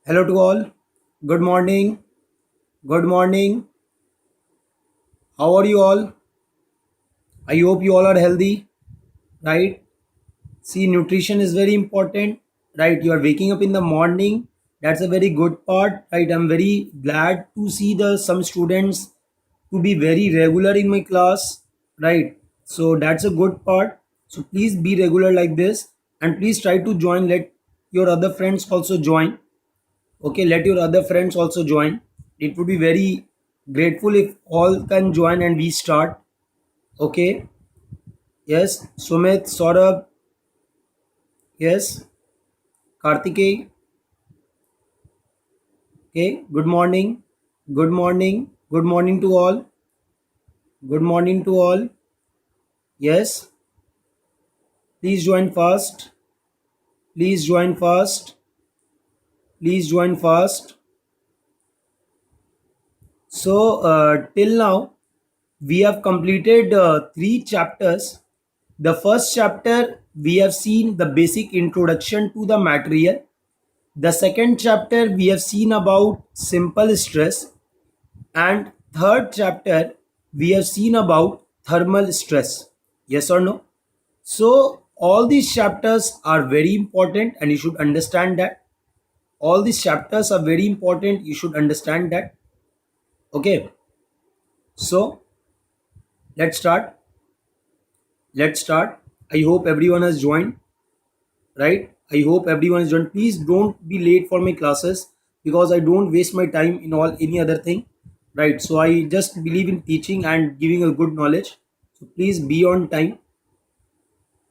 Hello to all. Good morning. Good morning. How are you all? I hope you all are healthy, right? See, nutrition is very important, right? You are waking up in the morning. That's a very good part, right? I'm very glad to see the some students to be very regular in my class, right? So that's a good part. So please be regular like this and please try to join. Let your other friends also join. Okay, let your other friends also join. It would be very grateful if all can join and we start. Okay, yes, Sumit, Saurabh, yes, Kartikeya. Okay, good morning, good morning, good morning to all, good morning to all. Yes, please join fast, please join fast, please join fast. So, till now, we have completed three chapters. The first chapter, we have seen the basic introduction to the material. The second chapter, we have seen about simple stress. And third chapter, we have seen about thermal stress. Yes or no? So, all these chapters are very important and you should understand that. All these chapters are very important. You should understand that. Okay. So, let's start. Let's start. I hope everyone has joined, right? I hope everyone is joined. Please don't be late for my classes because I don't waste my time in all any other thing, right? So I just believe in teaching and giving a good knowledge. So please be on time.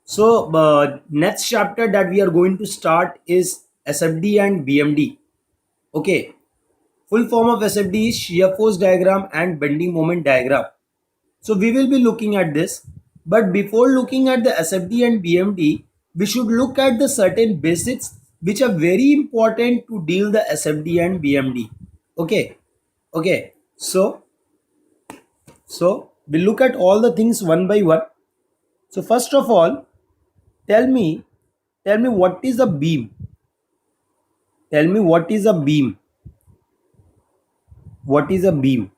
So next chapter that we are going to start is SFD and BMD. Okay, full form of SFD is shear force diagram and bending moment diagram. So we will be looking at this. But before looking at the SFD and BMD, we should look at the certain basics which are very important to deal the SFD and BMD. Okay. Okay. So we look at all the things one by one. So first of all, tell me, tell me what is a beam? Tell me what is a beam? What is a beam?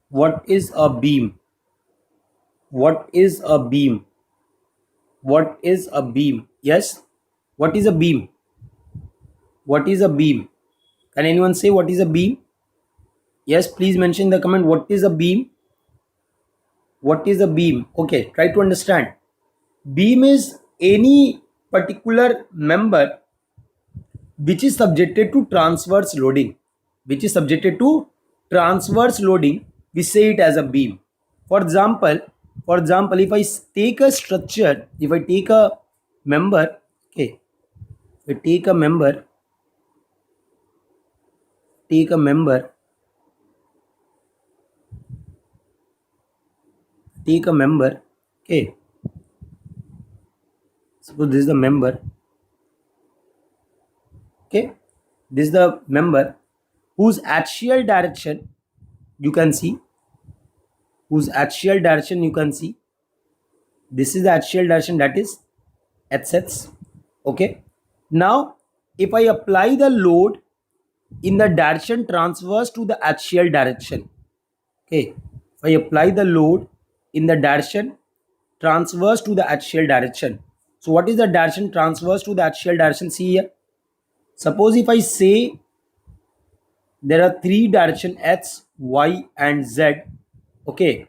What is a beam? What is a beam? What is a beam? Yes. What is a beam? What is a beam? Can anyone say what is a beam? Yes, please mention in the comment what is a beam. What is a beam? Okay, try to understand. Beam is any particular member which is subjected to transverse loading. Which is subjected to transverse loading, we say it as a beam. For example, if I take a structure, if I take a member, okay, if I take a member, okay, suppose this is the member, okay, this is the member whose axial direction you can see, this is the axial direction, that is hz. Okay, now if I apply the load in the direction transverse to the axial direction, okay, if I apply the load in the direction transverse to the axial direction, so what is the direction transverse to the axial direction? See here, suppose if I say there are three direction x, y and z. Okay,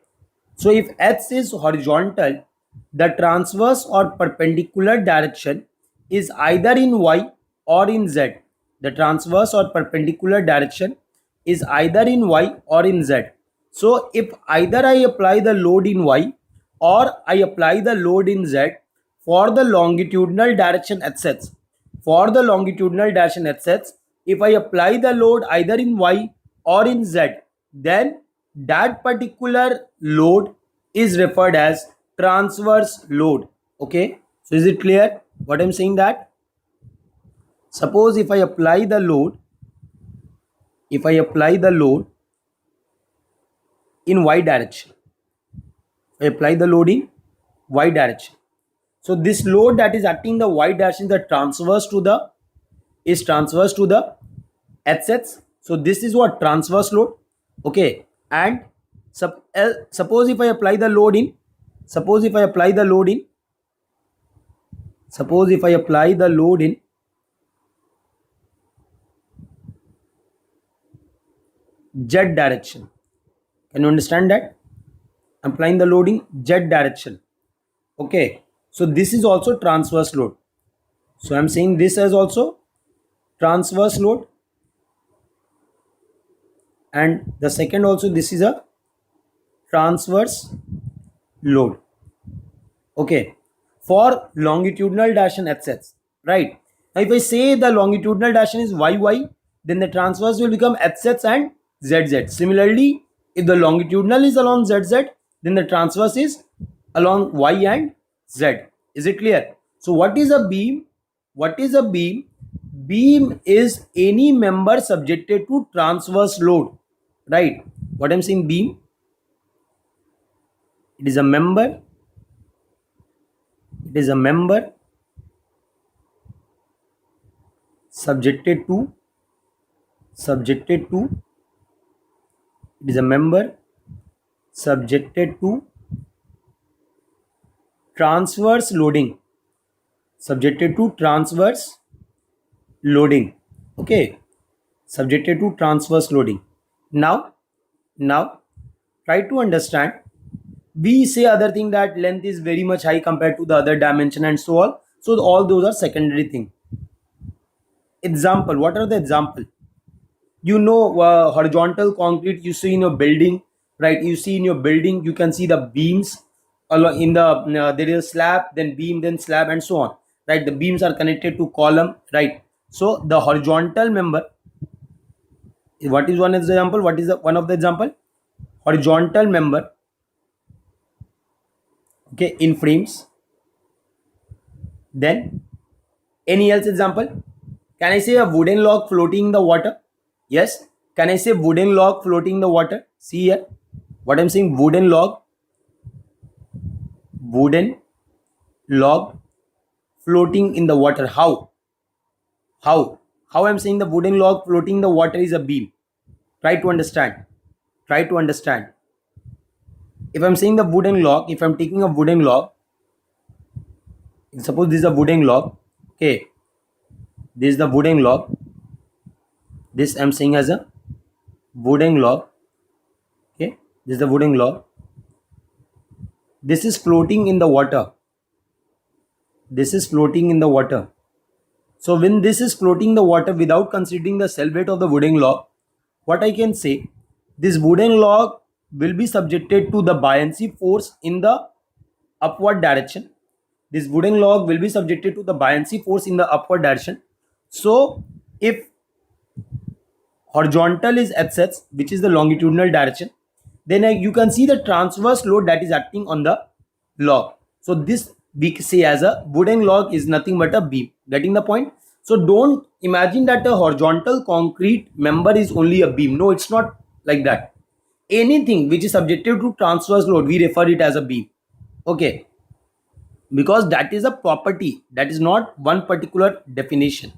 so if x is horizontal, the transverse or perpendicular direction is either in y or in z. The transverse or perpendicular direction is either in y or in z. So if either I apply the load in y or I apply the load in z for the longitudinal direction hz, for the longitudinal direction hz, if I apply the load either in y or in z, then that particular load is referred as transverse load. Okay, so is it clear what I'm saying? That suppose if I apply the load, in y direction, I apply the load in y direction, so this load that is acting the y direction is the transverse to the is transverse to the HSS. So this is what transverse load. Okay, and suppose if I apply the load in, suppose if I apply the load in Z direction. Can you understand that? I'm applying the load in Z direction. Okay, so this is also transverse load. So I'm saying this as also transverse load, and the second also, this is a transverse load. Okay, for longitudinal direction HZ, right? Now if I say the longitudinal direction is YY, then the transverse will become HZ and ZZ. Similarly, if the longitudinal is along ZZ, then the transverse is along Y and Z. Is it clear? So what is a beam? What is a beam? Beam is any member subjected to transverse load, right? What I'm saying, beam, it is a member subjected to transverse loading, okay, subjected to transverse loading. Now try to understand. We say other thing that length is very much high compared to the other dimension and so on. So all those are secondary thing. Example, what are the example? You know, horizontal concrete you see in your building, right? You see in your building, you can see the beams along in the there is a slab, then beam, then slab, and so on, right? The beams are connected to column, right? So the horizontal member, what is one example? What is one of the example? Horizontal member, okay, in frames. Then any else example? Can I say a wooden log floating in the water? Yes. Can I say wooden log floating in the water? See here what I'm saying, wooden log floating in the water. How I'm saying the wooden log floating in the water is a beam? Try to understand. If I'm saying the wooden log, if I'm taking a wooden log, suppose this is a wooden log, okay, this is the wooden log, this I'm saying as a wooden log, okay, this is the wooden log, this is floating in the water, so when this is floating in the water without considering the cell weight of the wooden log, what I can say, this wooden log will be subjected to the buoyancy force in the upward direction. This wooden log will be subjected to the buoyancy force in the upward direction. So if horizontal is HZ, which is the longitudinal direction, then you can see the transverse load that is acting on the log. So this we say as a wooden log is nothing but a beam. Getting the point? So don't imagine that a horizontal concrete member is only a beam. No, it's not like that. Anything which is subjected to transverse load, we refer it as a beam. Okay, because that is a property, that is not one particular definition.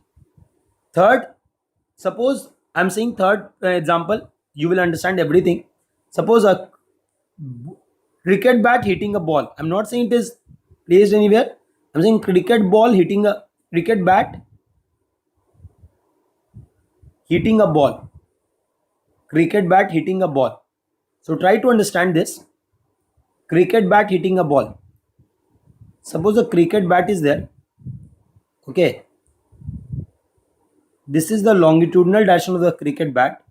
Third, suppose I'm saying third example, you will understand everything. Suppose a cricket bat hitting a ball. I'm not saying it is placed anywhere. I'm saying cricket bat hitting a ball. Cricket bat hitting a ball. So try to understand this. Cricket bat hitting a ball. Suppose a cricket bat is there. Okay. This is the longitudinal direction of the cricket bat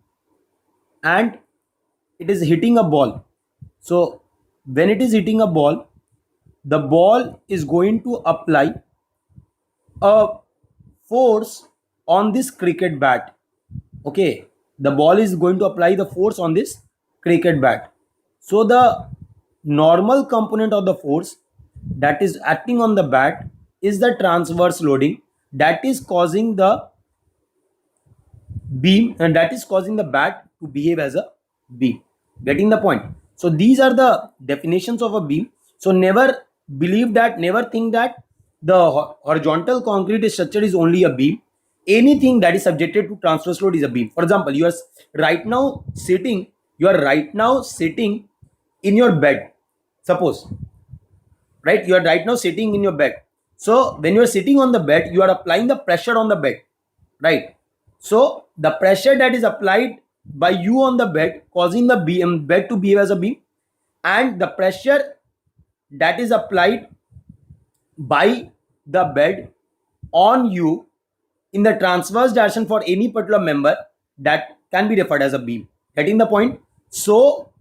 and it is hitting a ball. So when it is hitting a ball, the ball is going to apply a force on this cricket bat. Okay, the ball is going to apply the force on this cricket bat. So the normal component of the force that is acting on the bat is the transverse loading that is causing the beam, and that is causing the bat to behave as a beam. Getting the point? So these are the definitions of a beam. So never think that the horizontal concrete structure is only a beam. anything that is subjected to transverse load is a beam. For example, you are right now sitting in your bed. Suppose, right, you are right now sitting in your bed. So when you are sitting on the bed, you are applying the pressure on the bed, right? So the pressure that is applied by you on the bed causing the bed to behave as a beam, and the pressure that is applied by the bed on you in the transverse direction for any particular member, that can be referred as a beam. Getting the point? So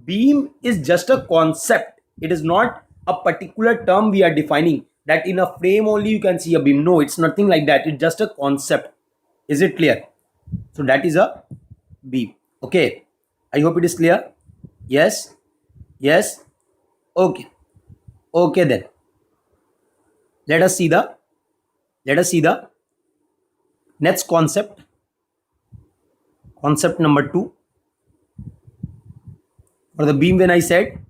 beam is just a concept. It is not a particular term we are defining that in a frame only you can see a beam. No, it's nothing like that. It's just a concept. Is it clear? So that is a beam. Okay, I hope it is clear. Yes, yes. Okay, okay, then let us see the next concept. Concept number 2. For the beam, when I said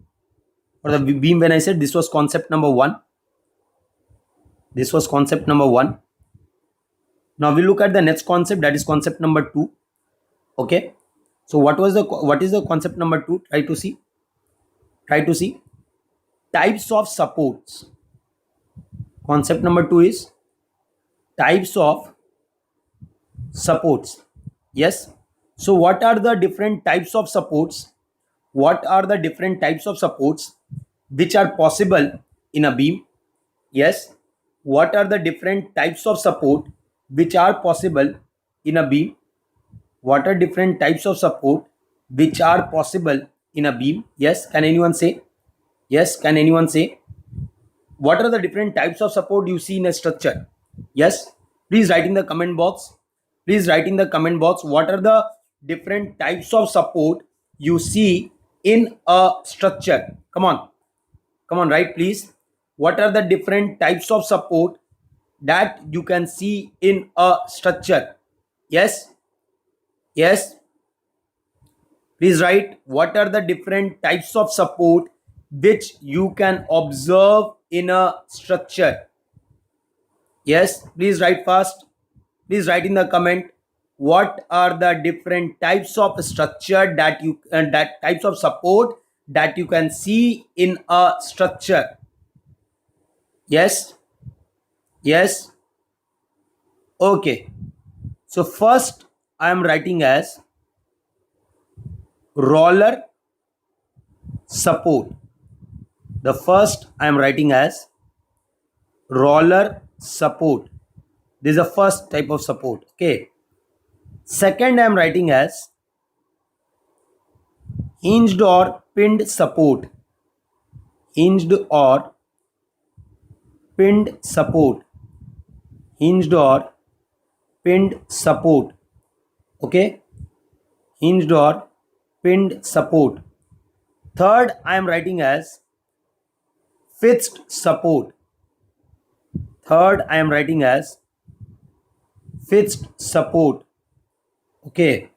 this was concept number 1. This was concept number 1. Now we look at the next concept, that is concept number 2. Okay, so what is the concept number 2? Try to see types of supports. Concept number 2 is types of supports. Yes, so what are the different types of supports? What are the different types of supports which are possible in a beam? Yes, what are the different types of support which are possible in a beam? What are different types of support which are possible in a beam? Yes, can anyone say? Yes, can anyone say? What are the different types of support you see in a structure? Yes, please write in the comment box. Please write in the comment box what are the different types of support you see in a structure. Come on, write please. What are the different types of support that you can see in a structure? Yes, yes, please write what are the different types of support which you can observe in a structure. Yes, please write fast. Please write in the comment what are the different types of structure that you that types of support that you can see in a structure. Yes, yes. Okay, so first I am writing as roller support. The first I am writing as roller support. This is the first type of support. Okay, second I am writing as hinged or pinned support. Hinged or pinned support. Hinged or pinned support. Okay, hinged or pinned support. Third I am writing as fixed support. Third I am writing as fixed support. Okay,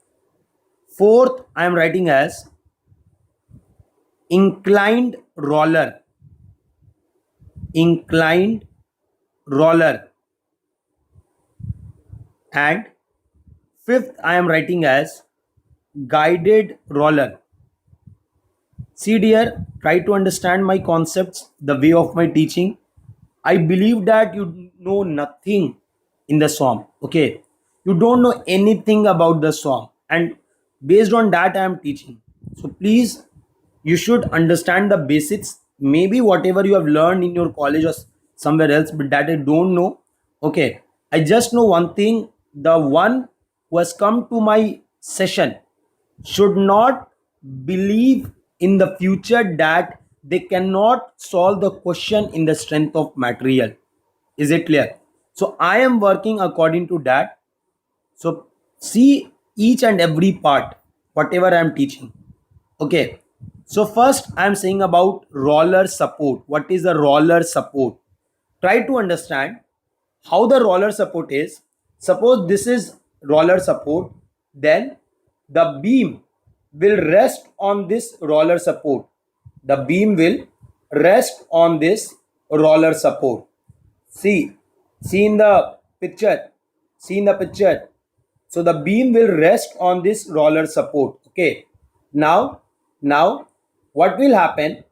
fourth I am writing as inclined roller. Inclined roller. And fifth I am writing as guided roller. See dear, try to understand my concepts, the way of my teaching. I believe that you know nothing in the SWAM. Okay, you don't know anything about the SWAM, and based on that I am teaching. So please, you should understand the basics. Maybe whatever you have learned in your college or somewhere else, but that I don't know. Okay, I just know one thing: the one who has come to my session should not believe in the future that they cannot solve the question in the strength of material. Is it clear? So I am working according to that. So see each and every part, whatever I am teaching. Okay, so first I am saying about roller support. What is the roller support? Try to understand how the roller support is. Suppose this is roller support, then the beam will rest on this roller support. The beam will rest on this roller support. See in the picture, See in the picture. So the beam will rest on this roller support. Okay. Now what will happen?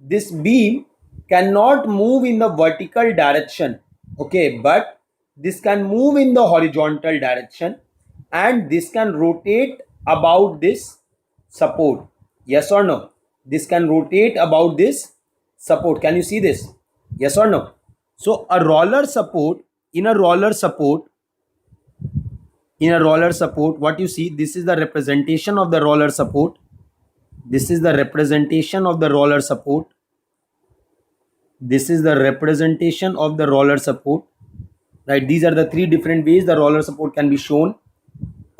This beam cannot move in the vertical direction. Okay, but this can move in the horizontal direction, and this can rotate about this support. Yes or no? This can rotate about this support. Can you see this? Yes or no? So a roller support, in a roller support, what you see, this is the representation of the roller support. This is the representation of the roller support. This is the representation of the roller support, right? These are the three different ways the roller support can be shown.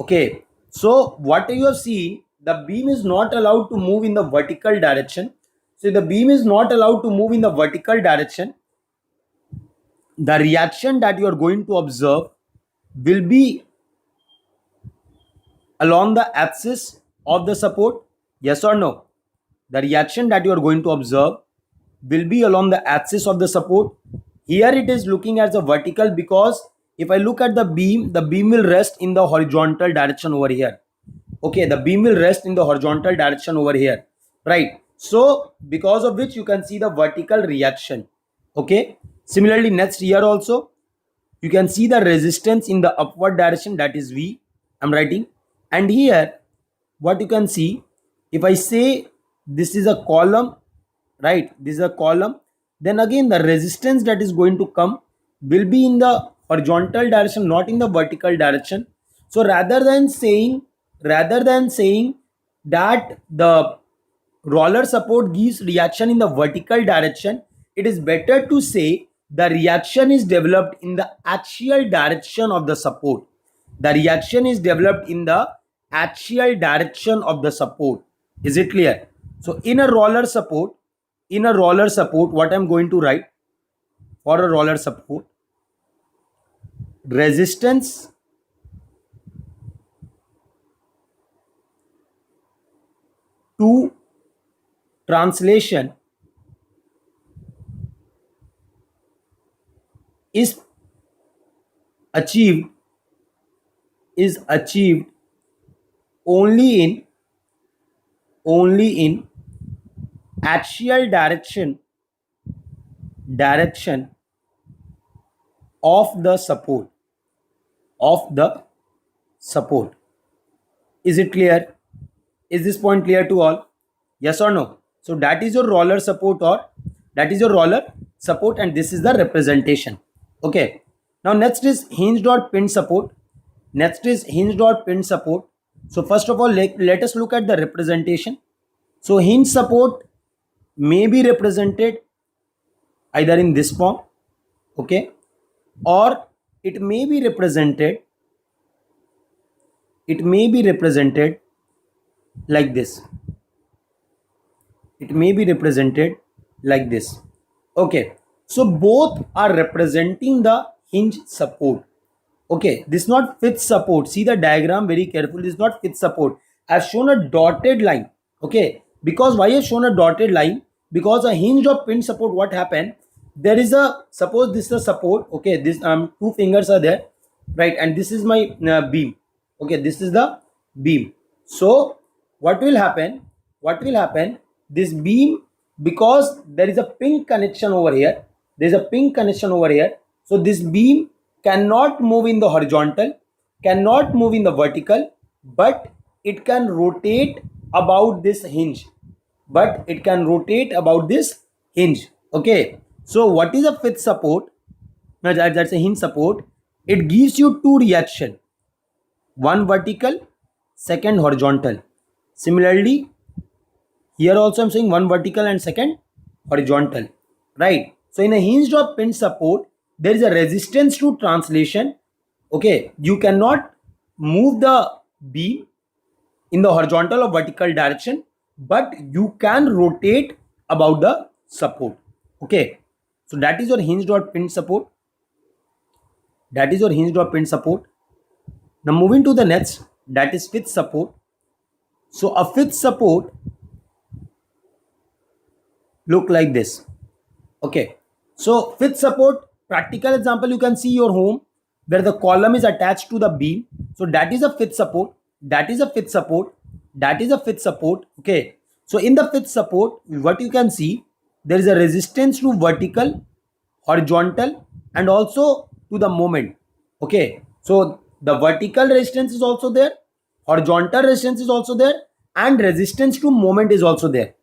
Okay, so what you have seen, the beam is not allowed to move in the vertical direction. So the beam is not allowed to move in the vertical direction. The reaction that you are going to observe will be along the axis of the support. Yes or no? The reaction that you are going to observe will be along the axis of the support. Here it is looking at the vertical, because if I look at the beam will rest in the horizontal direction over here. Okay, the beam will rest in the horizontal direction over here, right? So because of which you can see the vertical reaction. Okay, similarly next here also you can see the resistance in the upward direction, that is V, I'm writing. And here what you can see, if I say this is a column, right, this is a column, then again the resistance that is going to come will be in the horizontal direction, not in the vertical direction. So rather than saying that the roller support gives reaction in the vertical direction, it is better to say the reaction is developed in the axial direction of the support. The reaction is developed in the axial direction of the support. Is it clear? So in a roller support, what I'm going to write for a roller support, resistance to translation is achieved only in axial direction of the support. Is it clear? Is this point clear to all? Yes or no? So that is your roller support, and this is the representation. Okay, now next is hinged or pinned support. So first of all, let us look at the representation. So hinge support may be represented either in this form, okay, or it may be represented like this. Okay, so both are representing the hinge support. Okay, this is not fixed support. See the diagram very carefully. This is not fixed support. I've shown a dotted line. Okay, because why I've shown a dotted line? Because a hinge or pin support, what happened? There is a, suppose this is a support. Okay, this two fingers are there, right? And this is my beam. Okay, this is the beam. So what will happen? This beam, because there is a pin connection over here. So this beam cannot move in the horizontal, cannot move in the vertical, but it can rotate about this hinge. Okay, so what is a fifth support? No, that's a hinge support. It gives you two reaction, one vertical, second horizontal. Similarly, here also I'm saying one vertical and second horizontal, right? So in a hinged or pinned support, there is a resistance to translation. Okay, you cannot move the beam in the horizontal or vertical direction, but you can rotate about the support. Okay, so that is your hinged or pinned support. Now moving to the next, that is fifth support. So a fifth support look like this. Okay, so fifth support, practical example, you can see your home. where the column is attached to the beam. So that is a fifth support. That is a fifth support. That is a fifth support. Okay. So in the fifth support, what you can see, there is a resistance to vertical, horizontal, and also to the moment. Okay. So the vertical resistance is also there, horizontal resistance is also there, and resistance to moment is also there.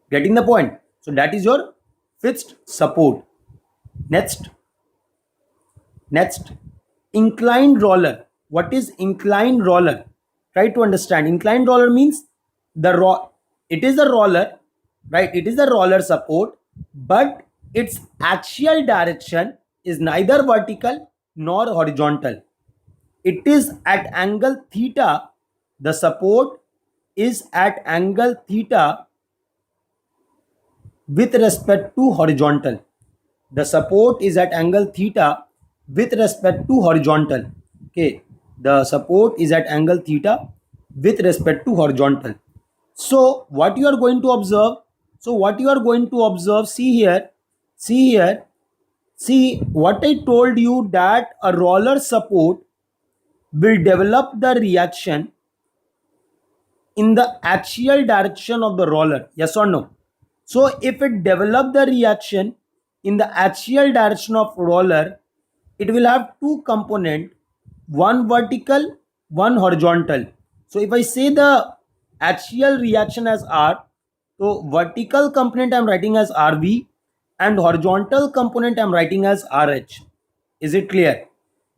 Getting the point? So that is your fixed support. Next, inclined roller. What is inclined roller? Try to understand. Inclined roller means it is a roller, right? It is a roller support, but its axial direction is neither vertical nor horizontal. It is at angle theta. The support is at angle theta with respect to horizontal. The support is at angle theta with respect to horizontal. Okay, the support is at angle theta with respect to horizontal. So what you are going to observe? See what I told you, that a roller support will develop the reaction in the axial direction of the roller. Yes or no? So if it develop the reaction in the axial direction of roller, it will have two component, one vertical, one horizontal. So if I say the axial reaction as R, so vertical component I am writing as RV and horizontal component I am writing as RH. Is it clear?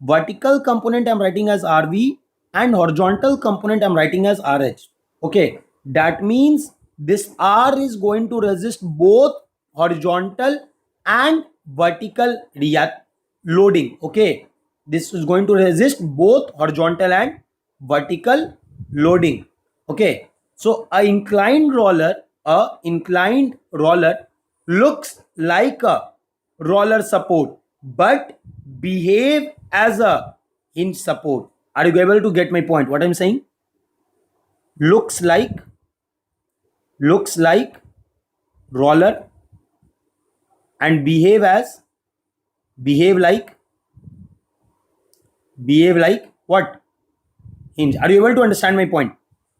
Vertical component I am writing as RV and horizontal component I am writing as RH. Okay, that means this R is going to resist both horizontal and vertical loading. Okay, this is going to resist both horizontal and vertical loading. Okay, so a inclined roller looks like a roller support but behave as a hinge support. Are you able to get my point? What I'm saying? Looks like roller and behave like what? Hinge. Are you able to understand my point?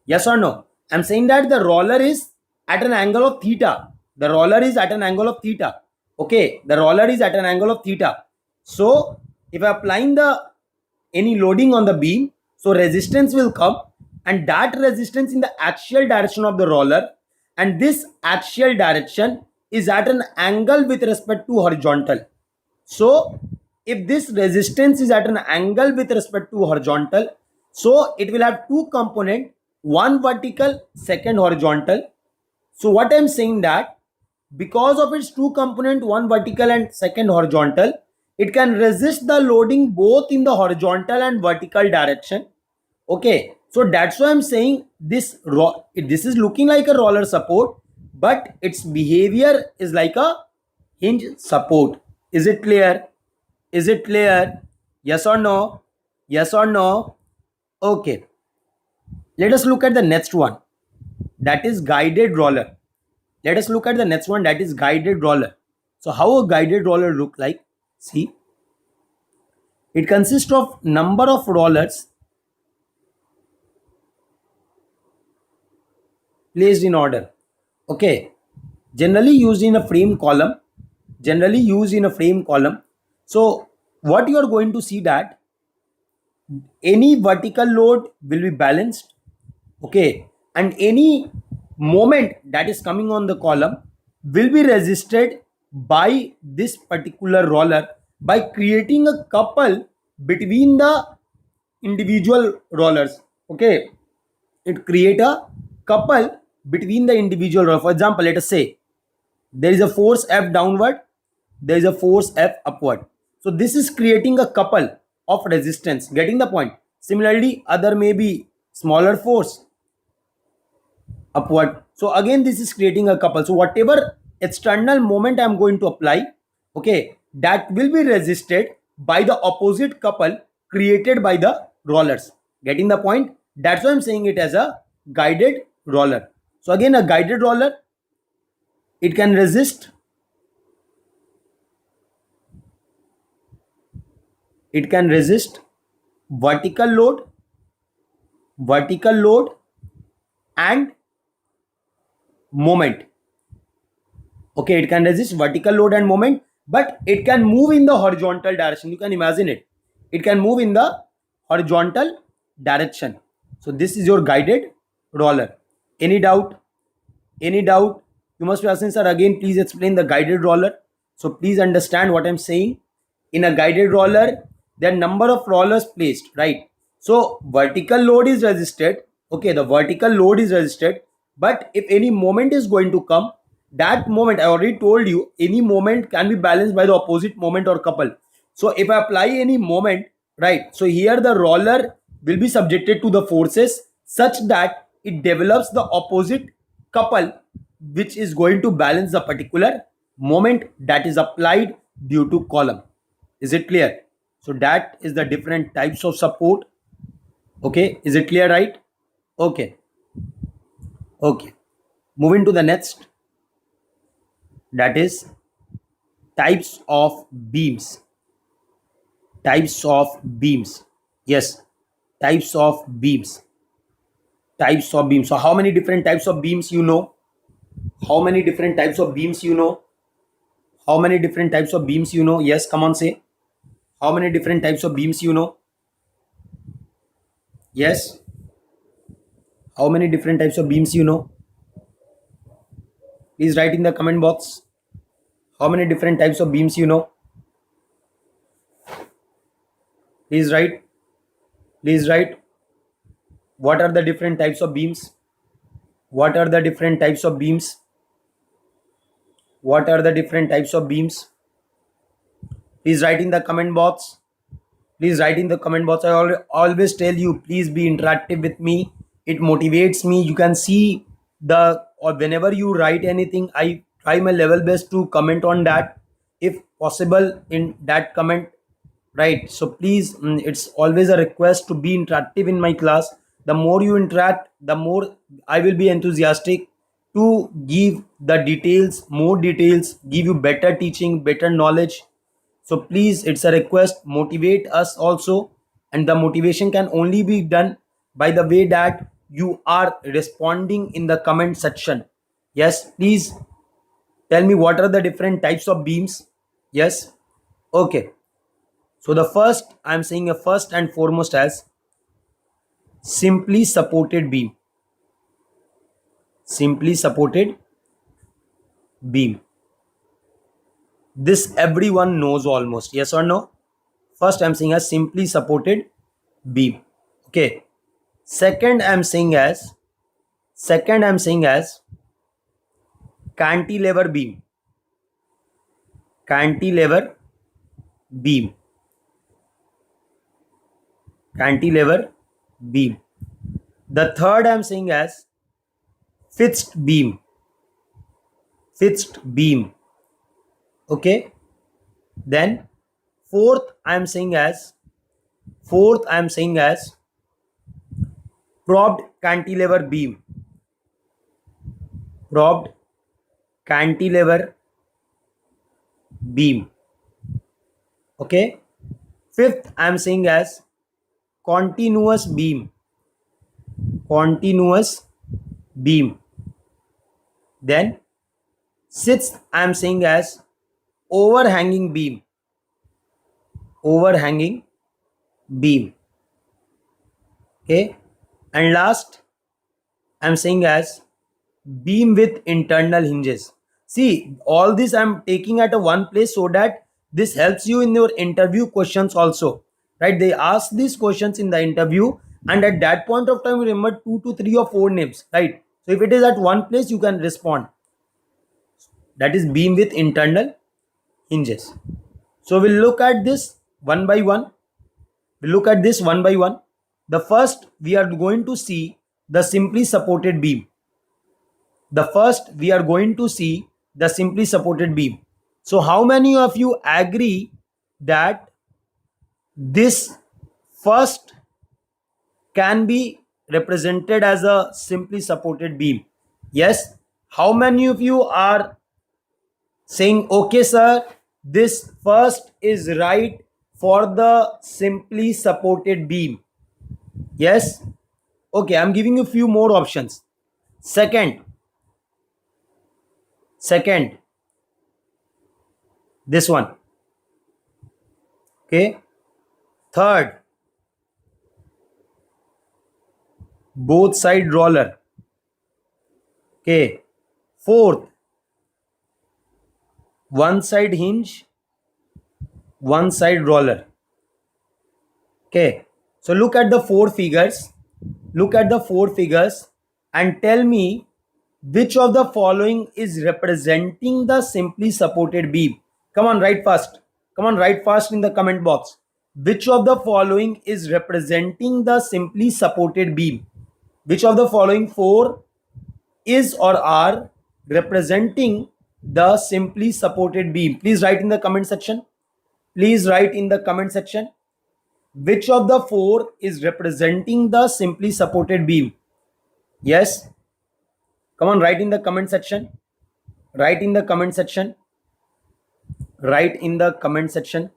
Yes or no? I'm saying that the roller is at an angle of theta. The roller is at an angle of theta. Okay, the roller is at an angle of theta. So if I applying the any loading on the beam, so resistance will come, and that resistance in the axial direction of the roller, and this axial direction is at an angle with respect to horizontal. So if this resistance is at an angle with respect to horizontal, so it will have two component, one vertical, second horizontal. So what I'm saying that because of its two component, one vertical and second horizontal, it can resist the loading both in the horizontal and vertical direction. Okay, so that's why I'm saying this is looking like a roller support, but its behavior is like a hinge support. Is it clear? Is it clear? Yes or no? Yes or no? Okay, let us look at the next one, that is guided roller. Let us look at the next one, that is guided roller. So how a guided roller look like? See, it consists of number of rollers placed in order. Okay, generally used in a frame column. So what you are going to see, that any vertical load will be balanced. Okay, and any moment that is coming on the column will be resisted by this particular roller by creating a couple between the individual rollers. Okay, it create a couple between the individual rollers. For example, let us say there is a force F downward, there is a force F upward. So this is creating a couple of resistance. Getting the point? Similarly, other may be smaller force upward. So again, this is creating a couple. So whatever external moment I am going to apply, okay, that will be resisted by the opposite couple created by the rollers. Getting the point? That's why I'm saying it as a guided roller. So again, a guided roller, it can resist It can resist vertical load and moment. Okay, it can resist vertical load and moment, but it can move in the horizontal direction. You can imagine it. It can move in the horizontal direction. So this is your guided roller. Any doubt? Any doubt? You must be asking, sir, again, please explain the guided roller. So please understand what I'm saying. In a guided roller, there are number of rollers placed, right? So vertical load is resisted. Okay, the vertical load is resisted. But if any moment is going to come, that moment, I already told you, any moment can be balanced by the opposite moment or couple. So if I apply any moment, right? So here the roller will be subjected to the forces such that it develops the opposite couple which is going to balance the particular moment that is applied due to column. Is it clear? So that is the different types of support. Okay, is it clear, right? Okay. Okay, moving to the next, that is types of beams. Types of beams. Yes, types of beams. Types of beams. So how many different types of beams you know? How many different types of beams you know? How many different types of beams you know? Yes, come on, say. How many different types of beams you know? Yes. How many different types of beams you know? Please write in the comment box. How many different types of beams you know? Please write. Please write. What are the different types of beams? What are the different types of beams? What are the different types of beams? Please write in the comment box. Please write in the comment box. I always tell you, please be interactive with me. It motivates me. You can see or whenever you write anything, I try my level best to comment on that if possible in that comment, right? So please, it's always a request to be interactive in my class. The more you interact, the more I will be enthusiastic to give the details, more details, give you better teaching, better knowledge. So please, it's a request, motivate us also. And the motivation can only be done by the way that you are responding in the comment section. Yes, please tell me what are the different types of beams. Yes. Okay. So the first, I'm saying a first and foremost as simply supported beam. Simply supported beam. This everyone knows almost. Yes or no? First, I'm saying as simply supported beam. Okay. Second, I'm saying as cantilever beam. Cantilever beam. Cantilever beam. The third, I'm saying as fixed beam. Fixed beam. Okay. Then fourth, I'm saying as propped cantilever beam. Propped cantilever beam. Okay. Fifth, I'm saying as continuous beam. Continuous beam. Then sixth, I'm saying as overhanging beam. Overhanging beam. Okay. And last, I'm saying as beam with internal hinges. See, all this I'm taking at a one place so that this helps you in your interview questions also, right? They ask these questions in the interview, and at that point of time you remember 2 to 3 or 4 names, right? So if it is at one place, you can respond. That is beam with internal hinges. So we'll look at this one by one. We'll look at this one by one. The first, we are going to see the simply supported beam. The first, we are going to see the simply supported beam. So how many of you agree that this first can be represented as a simply supported beam? Yes. How many of you are saying, okay, sir, this first is right for the simply supported beam? Yes. Okay, I'm giving you a few more options. Second, this one. Okay. Third, both side roller. Okay. Fourth, one side hinge, one side roller. Okay. So look at the four figures. Look at the four figures and tell me which of the following is representing the simply supported beam. Come on, write fast. Come on, write fast in the comment box. Which of the following is representing the simply supported beam? Which of the following four is or are representing the simply supported beam? Please write in the comment section. Please write in the comment section. Which of the four is representing the simply supported beam? Yes. Come on, write in the comment section. Write in the comment section. Write in the comment section.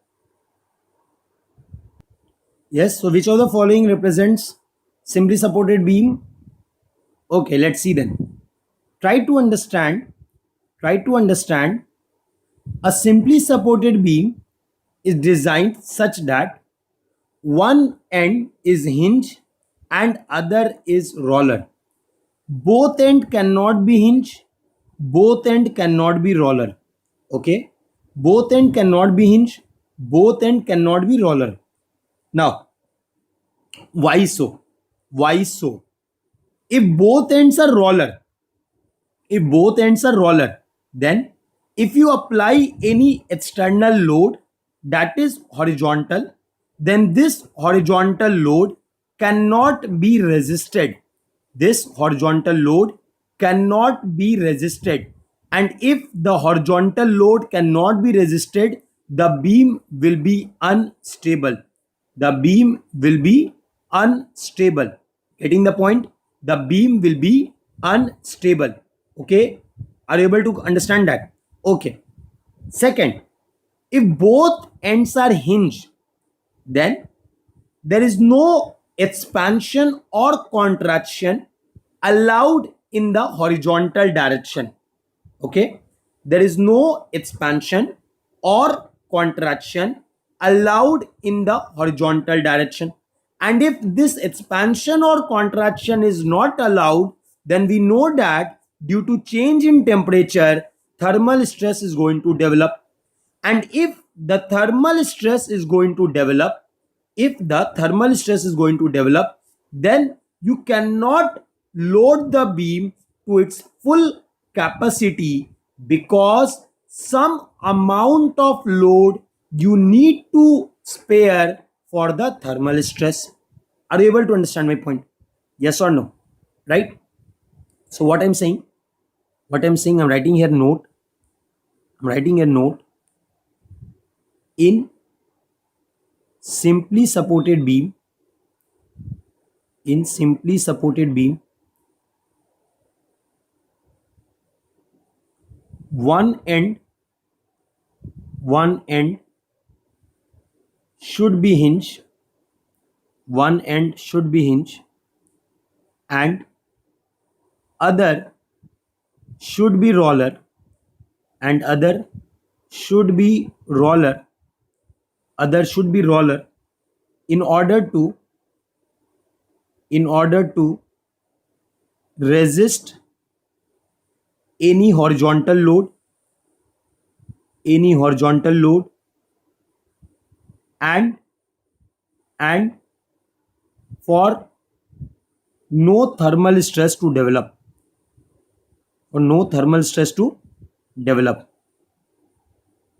Yes. So which of the following represents simply supported beam? Okay, let's see then. Try to understand. A simply supported beam is designed such that one end is hinge and other is roller. Both end cannot be hinge, both end cannot be roller. Okay, both end cannot be hinge, both end cannot be roller. Now, why so? Why so? If both ends are roller, then if you apply any external load that is horizontal, then this horizontal load cannot be resisted. This horizontal load cannot be resisted. And if the horizontal load cannot be resisted, the beam will be unstable. The beam will be unstable. Getting the point? The beam will be unstable. Okay, are you able to understand that? Okay. Second, if both ends are hinged, then there is no expansion or contraction allowed in the horizontal direction. Okay, there is no expansion or contraction allowed in the horizontal direction. And if this expansion or contraction is not allowed, then we know that due to change in temperature, thermal stress is going to develop. And if the thermal stress is going to develop, then you cannot load the beam to its full capacity, because some amount of load you need to spare for the thermal stress. Are you able to understand my point? Yes or no? Right? So what I'm saying, I'm writing here note. In simply supported beam, one end should be hinge, and other should be roller, in order to resist any horizontal load, and for no thermal stress to develop,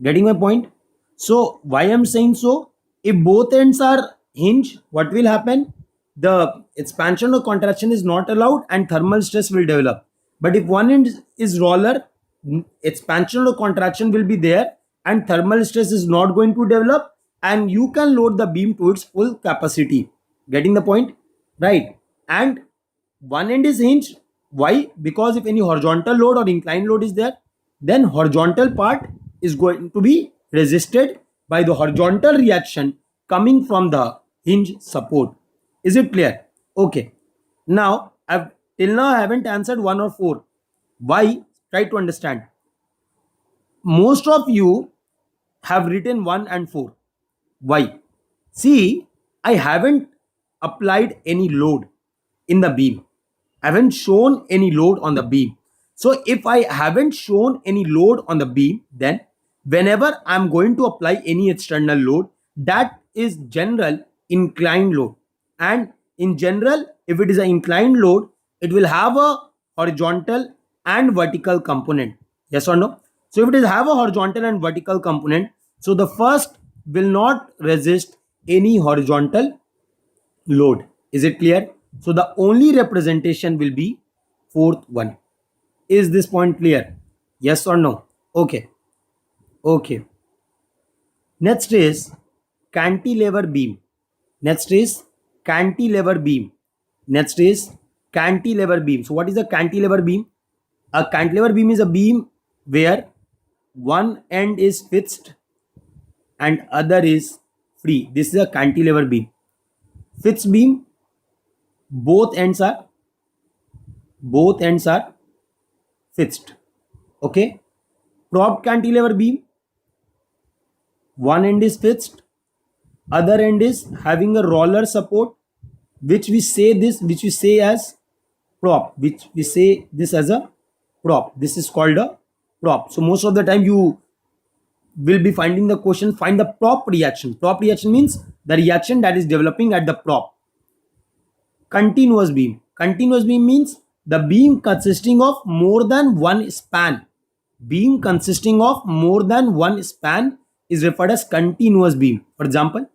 Getting my point? So why I'm saying so? If both ends are hinge, what will happen? The expansion or contraction is not allowed and thermal stress will develop. But if one end is roller, expansion or contraction will be there and thermal stress is not going to develop, and you can load the beam to its full capacity. Getting the point? Right. And one end is hinged. Why? Because if any horizontal load or inclined load is there, then horizontal part is going to be resisted, by the horizontal reaction coming from the hinge support. Is it clear? Okay. Now, till now I haven't answered 1 or 4. Why? Try to understand. Most of you have written 1 and 4. Why? See, I haven't applied any load in the beam. I haven't shown any load on the beam. So if I haven't shown any load on the beam, then whenever I'm going to apply any external load, that is general inclined load. And in general, if it is an inclined load, it will have a horizontal and vertical component. Yes or no? So if it is have a horizontal and vertical component, so the first will not resist any horizontal load. Is it clear? So the only representation will be fourth one. Is this point clear? Yes or no? Okay. Okay. Next is cantilever beam. Next is cantilever beam. Next is cantilever beam. So what is a cantilever beam? A cantilever beam is a beam where one end is fixed and other is free. This is a cantilever beam. Fixed beam, both ends are fixed. Okay. Propped cantilever beam, one end is fixed, other end is having a roller support, which we say as prop, which we say this as a prop. This is called a prop. So most of the time you will be finding the question, find the prop reaction. Prop reaction means the reaction that is developing at the prop. Continuous beam. Continuous beam means the beam consisting of more than one span. Beam consisting of more than one span is referred as continuous beam. For example,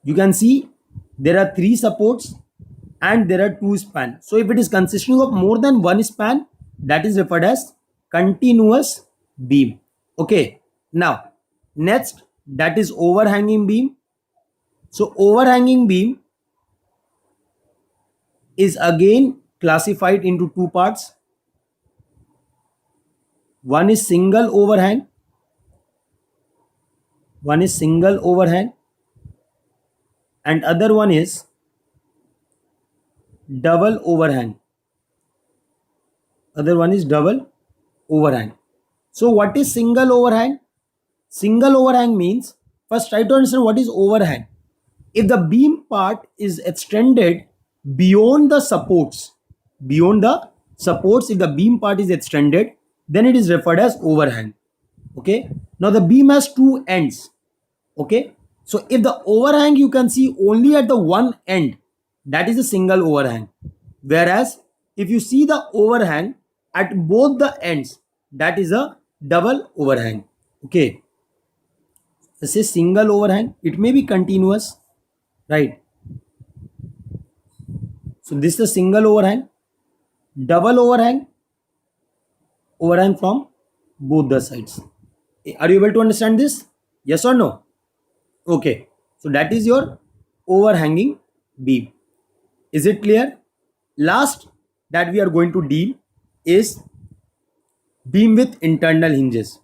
you can see there are 3 supports and there are 2 span. So if it is consisting of more than one span, that is referred as continuous beam. Okay. Now, next, that is overhanging beam. So overhanging beam is again classified into 2 parts. One is single overhang. And other one is double overhang. So what is single overhang? Single overhang means, first try to understand what is overhang. If the beam part is extended beyond the supports, if the beam part is extended, then it is referred as overhang. Okay. Now the beam has 2 ends. Okay. So if the overhang you can see only at the one end, that is a single overhang. Whereas if you see the overhang at both the ends, that is a double overhang. Okay. This is single overhang. It may be continuous, right? So this is a single overhang. Double overhang from both the sides. Are you able to understand this? Yes or no? Okay. So that is your overhanging beam. Is it clear? Last that we are going to deal is beam with internal hinges.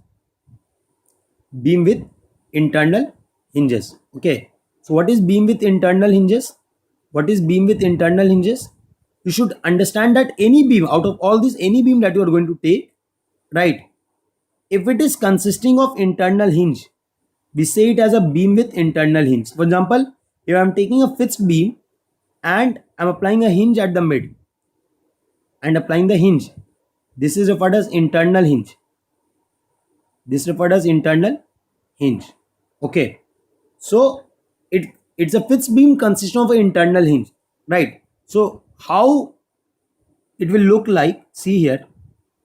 Okay. So what is beam with internal hinges? You should understand that any beam, out of all this, any beam that you are going to take, right? If it is consisting of internal hinge, we say it as a beam with internal hinge. For example, if I am taking a fixed beam and I am applying a hinge at the mid and applying the hinge, this is referred as internal hinge. Okay. So it's a fixed beam consisting of an internal hinge, right? So how it will look like, see here,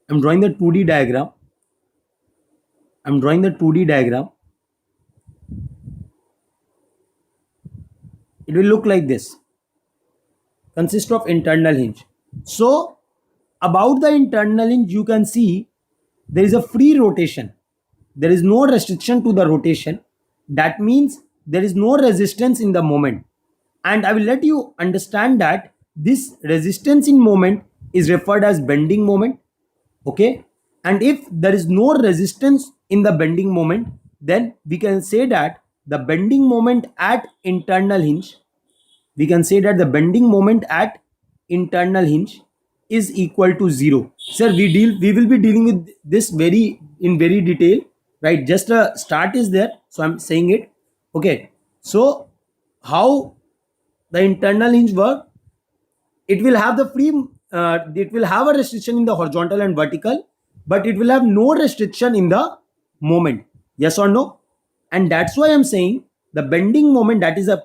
I'm drawing the 2D diagram. It will look like this. Consists of internal hinge. So about the internal hinge, you can see there is a free rotation. There is no restriction to the rotation. That means there is no resistance in the moment. And I will let you understand that this resistance in moment is referred as bending moment. Okay. And if there is no resistance in the bending moment, then we can say that the bending moment at internal hinge, we can say that the bending moment at internal hinge is equal to 0. Sir, we will be dealing with this very detail, right? Just a start is there, so I'm saying it. Okay, so how the internal hinge work? It will have the free, it will have a restriction in the horizontal and vertical, but it will have no restriction in the moment. Yes or no? And that's why I'm saying the bending moment, that is a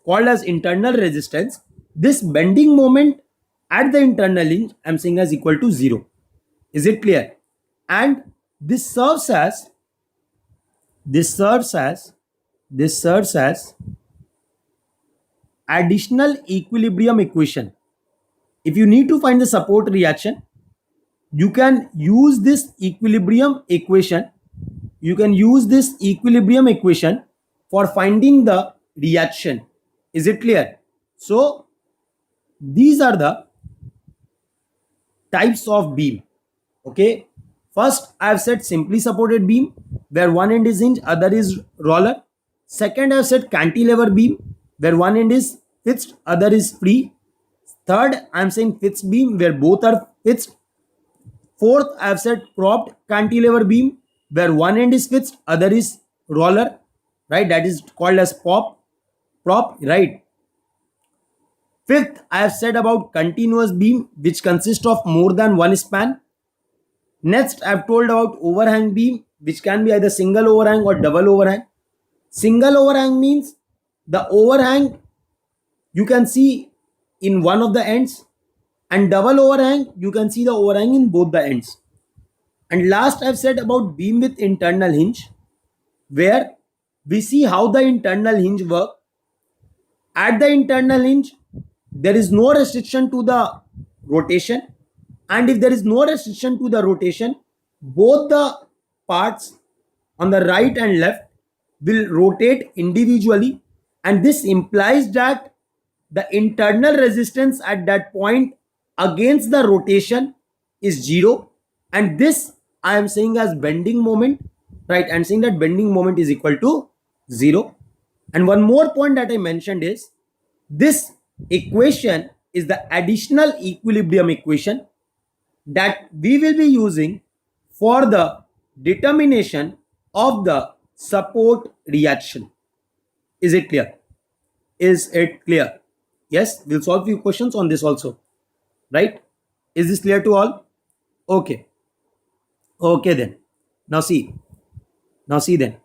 called as internal resistance. This bending moment at the internal hinge, I'm saying as equal to 0. Is it clear? And this serves as this serves as this serves as additional equilibrium equation. If you need to find the support reaction, you can use this equilibrium equation. You can use this equilibrium equation for finding the reaction. Is it clear? So these are the types of beam. Okay, first I have said simply supported beam, where one end is hinge, other is roller. Second, I have said cantilever beam, where one end is fixed, other is free. Third, I am saying fixed beam, where both are fixed. Fourth, I have said propped cantilever beam, where one end is fixed, other is roller, right? That is called as prop, right? Fifth, I have said about continuous beam, which consists of more than one span. Next, I have told about overhang beam, which can be either single overhang or double overhang. Single overhang means the overhang you can see in one of the ends, and double overhang you can see the overhang in both the ends. And last, I've said about beam with internal hinge, where we see how the internal hinge work. At the internal hinge, there is no restriction to the rotation, and if there is no restriction to the rotation, both the parts on the right and left will rotate individually, and this implies that the internal resistance at that point against the rotation is 0, and this I am saying as bending moment, right? I'm saying that bending moment is equal to 0. And one more point that I mentioned is this equation is the additional equilibrium equation that we will be using for the determination of the support reaction. Is it clear? Is it clear? Yes, we'll solve few questions on this also, right? Is this clear to all? Okay. Okay then. Now see. Now see then.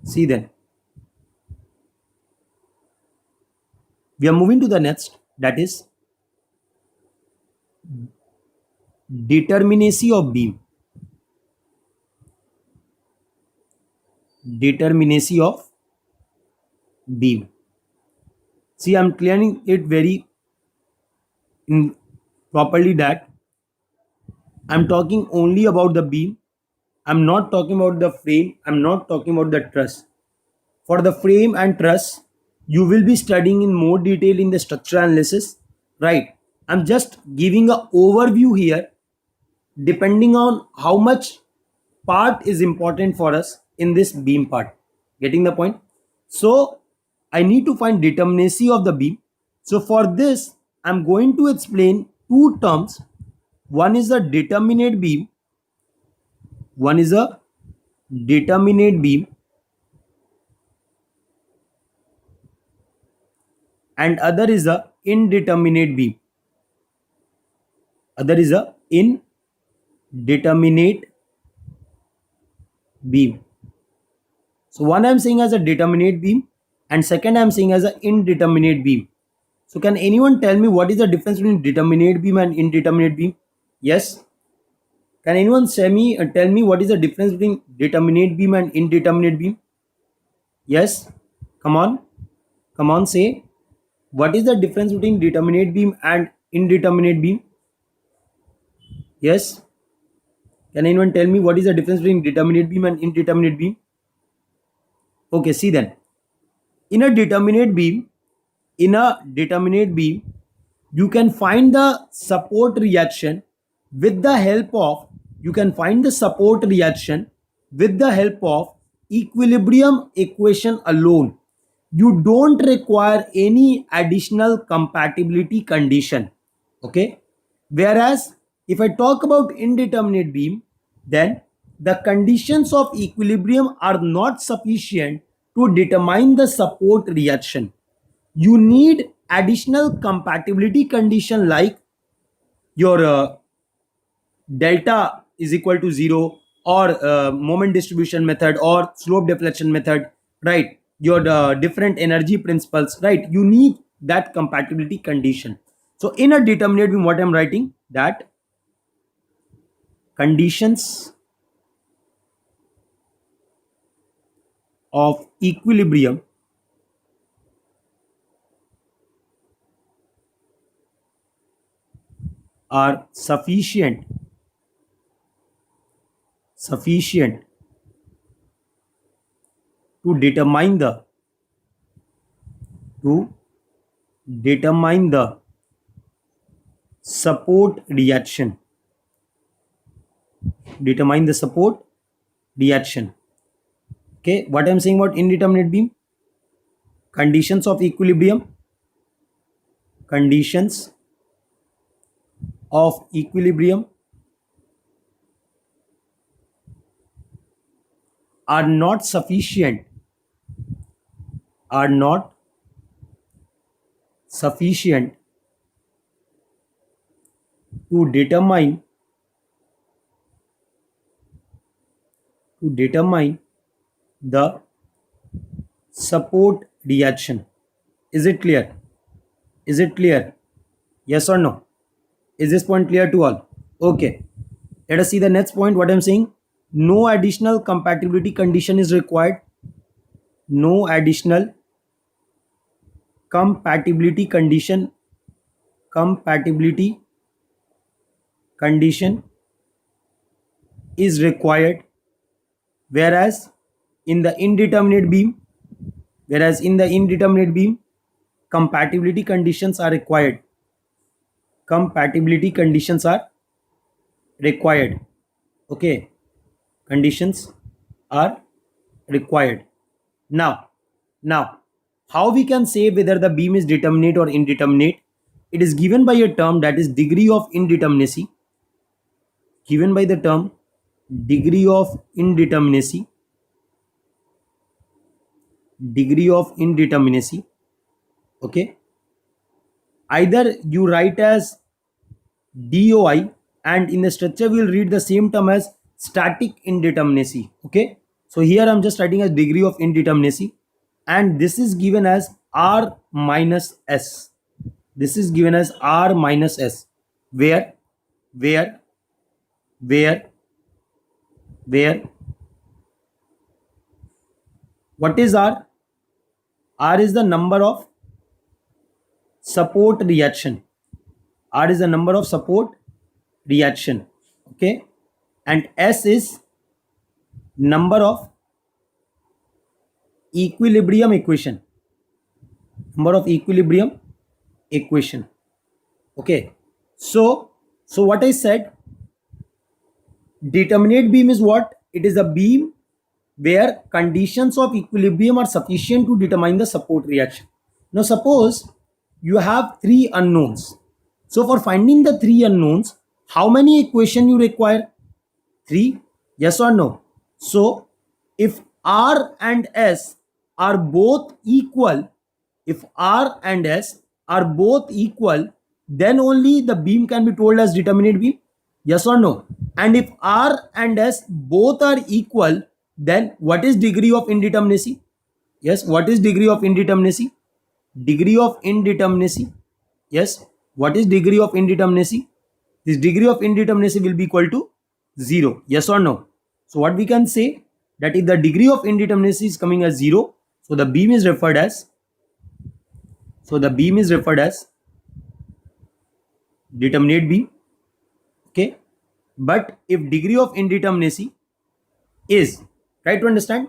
See then. We are moving to the next, that is determinacy of beam. Determinacy of beam. See, I'm clearing it very properly that I'm talking only about the beam. I'm not talking about the frame. I'm not talking about the truss. For the frame and truss, you will be studying in more detail in the structural analysis, right? I'm just giving an overview here depending on how much part is important for us in this beam part. Getting the point? So I need to find determinacy of the beam. So for this, I'm going to explain two terms. One is the determinate beam. One is a determinate beam, and other is a indeterminate beam. Other is a indeterminate beam. So one I'm saying as a determinate beam, and second I'm saying as an indeterminate beam. So can anyone tell me what is the difference between determinate beam and indeterminate beam? Yes. Can anyone tell me what is the difference between determinate beam and indeterminate beam? Yes. Come on, say. What is the difference between determinate beam and indeterminate beam? Yes. Can anyone tell me what is the difference between determinate beam and indeterminate beam? Okay, see then. In a determinate beam, you can find the support reaction with the help of you can find the support reaction with the help of equilibrium equation alone. You don't require any additional compatibility condition. Okay. Whereas if I talk about indeterminate beam, then the conditions of equilibrium are not sufficient to determine the support reaction. You need additional compatibility condition like your delta is equal to 0, or moment distribution method, or slope deflection method, right? Your different energy principles, right? You need that compatibility condition. So in a determinate beam, what I'm writing, that conditions of equilibrium are sufficient to determine the support reaction. Okay, what I'm saying about indeterminate beam, conditions of equilibrium are not sufficient to determine the support reaction. Is it clear? Yes or no? Is this point clear to all? Okay, let us see the next point. What I'm saying, no additional compatibility condition is required. No additional compatibility condition is required, whereas in the indeterminate beam compatibility conditions are required. Okay, conditions are required. Now how we can say whether the beam is determinate or indeterminate? It is given by a term, that is degree of indeterminacy. Given by the term degree of indeterminacy. Okay, either you write as DOI, and in the structure we will read the same term as static indeterminacy. Okay, so here I'm just writing as degree of indeterminacy, and this is given as R minus S. Where what is R? R is the number of support reaction. Okay, and S is number of equilibrium equation. Okay, so what I said, determinate beam is what? It is a beam where conditions of equilibrium are sufficient to determine the support reaction. Now suppose you have three unknowns. So for finding the three unknowns, how many equation you require? 3. Yes or no? So if R and S are both equal, then only the beam can be told as determinate beam. Yes or no? And if R and S both are equal, then what is degree of indeterminacy? Yes, what is degree of indeterminacy? Yes, what is degree of indeterminacy? This degree of indeterminacy will be equal to 0. Yes or no? So what we can say, that if the degree of indeterminacy is coming as 0, so the beam is referred as determinate beam. Okay, but if degree of indeterminacy is, try to understand,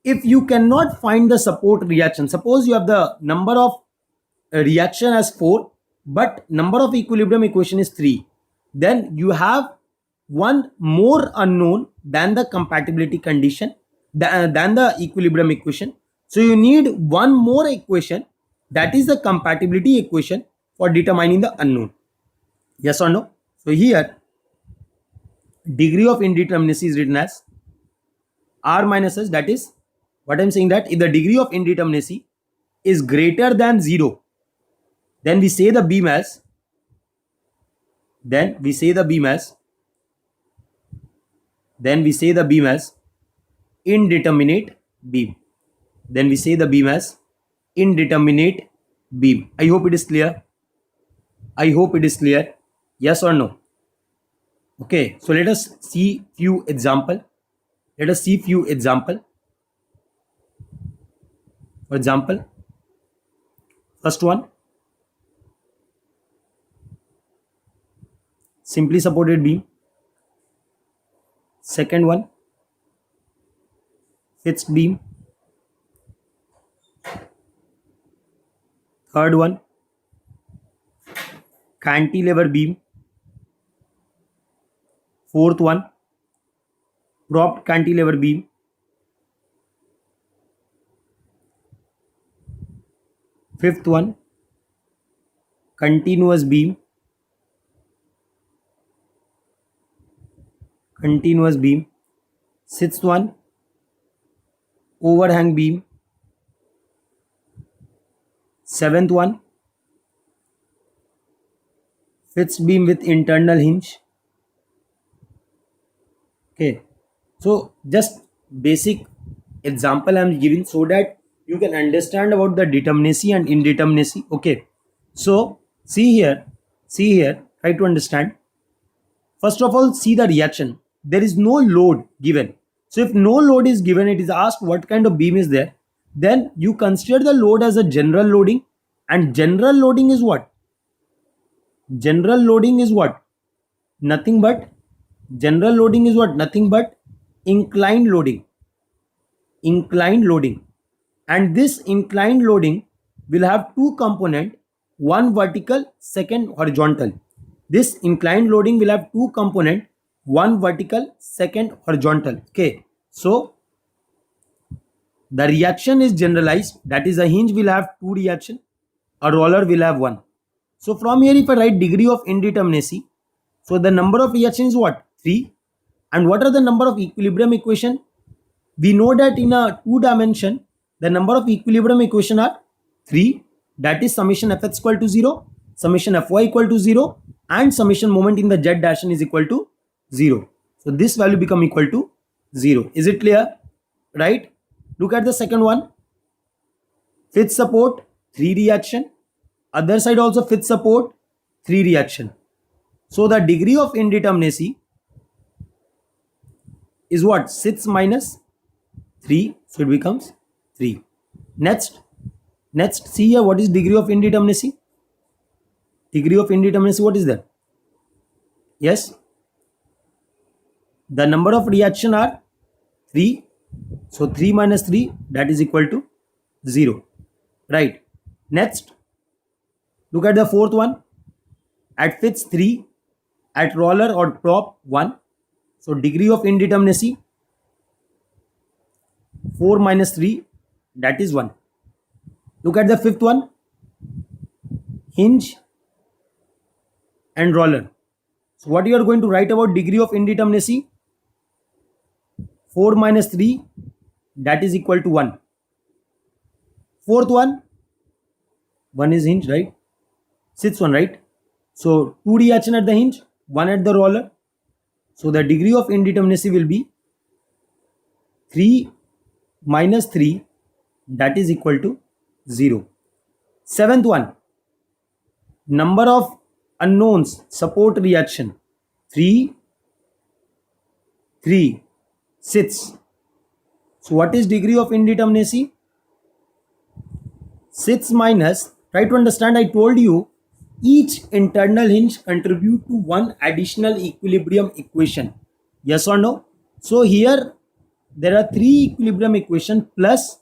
if you cannot find the support reaction, suppose you have the number of reaction as 4, but number of equilibrium equation is 3, then you have one more unknown than the compatibility condition, than the equilibrium equation. So you need one more equation, that is the compatibility equation, for determining the unknown. Yes or no? So here degree of indeterminacy is written as r minus s. That is what I'm saying, that if the degree of indeterminacy is greater than 0, then we say the beam as indeterminate beam. I hope it is clear. Yes or no? Okay, so let us see few example. For example, first one, simply supported beam. Second one, fixed beam. Third one, cantilever beam. Fourth one, propped cantilever beam. Fifth one, continuous beam. Sixth one, overhang beam. Seventh one, fixed beam with internal hinge. Okay, so just basic example I'm giving so that you can understand about the determinacy and indeterminacy. Okay, so see here, try to understand. First of all, see the reaction. There is no load given. So if no load is given, it is asked what kind of beam is there. Then you consider the load as a general loading, and general loading is what? Nothing but inclined loading. And this inclined loading will have two component, one vertical, second horizontal. This inclined loading will have two component, one vertical, second horizontal. Okay, so the reaction is generalized, that is a hinge will have two reaction, a roller will have one. So from here, if I write degree of indeterminacy, so the number of reactions is what? 3. And what are the number of equilibrium equation? We know that in a 2 dimension, the number of equilibrium equation are 3. That is summation fx equal to 0, summation fy equal to 0, and summation moment in the z direction is equal to 0. So this value become equal to 0. Is it clear? Right? Look at the second one. Fifth support, 3 reaction. Other side also fifth support, 3 reaction. So the degree of indeterminacy is what? 6 minus 3. So it becomes 3. Next, see here, what is degree of indeterminacy? What is that? Yes, the number of reaction are 3. So 3 minus 3, that is equal to 0. Right. Next, look at the fourth one. At fixed 3, at roller or prop 1. So degree of indeterminacy 4 minus 3, that is 1. Look at the fifth one. Hinge and roller. So what you are going to write about degree of indeterminacy? 4 minus 3, that is equal to 1. Fourth one is hinge, right? Sixth one, right? So 2 reaction at the hinge, 1 at the roller. So the degree of indeterminacy will be 3 minus 3, that is equal to 0. Seventh one, number of unknowns, support reaction 3, 6. So what is degree of indeterminacy? 6 minus, try to understand, I told you each internal hinge contribute to one additional equilibrium equation. Yes or no? So here there are 3 equilibrium equation plus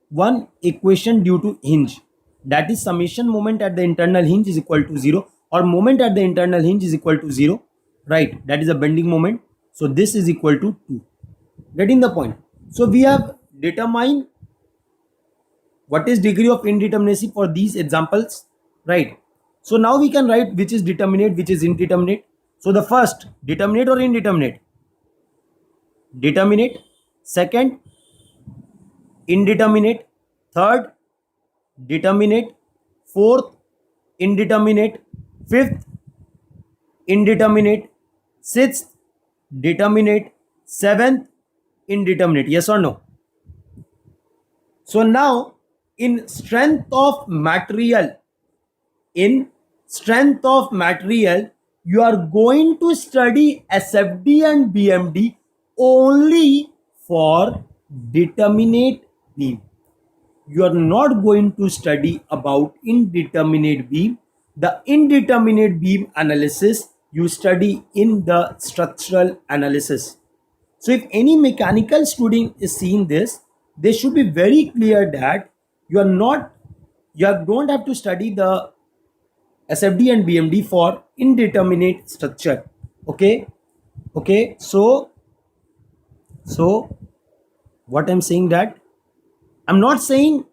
1 equation due to hinge. That is summation moment at the internal hinge is equal to 0, or moment at the internal hinge is equal to 0. right? That is a bending moment. So this is equal to 2. Getting the point? So we have determined what is degree of indeterminacy for these examples, right? So now we can write which is determinate, which is indeterminate. So the first, determinate or indeterminate? Determinate. Second, indeterminate. Third, determinate. Fourth, indeterminate. Fifth, indeterminate. Sixth, determinate. Seventh, indeterminate. Yes or no? So now in strength of material, you are going to study SFD and BMD only for determinate beam. You are not going to study about indeterminate beam. The indeterminate beam analysis you study in the structural analysis. So if any mechanical student is seeing this, they should be very clear that you don't have to study the SFD and BMD for indeterminate structure. Okay. So what I'm saying, that I'm not saying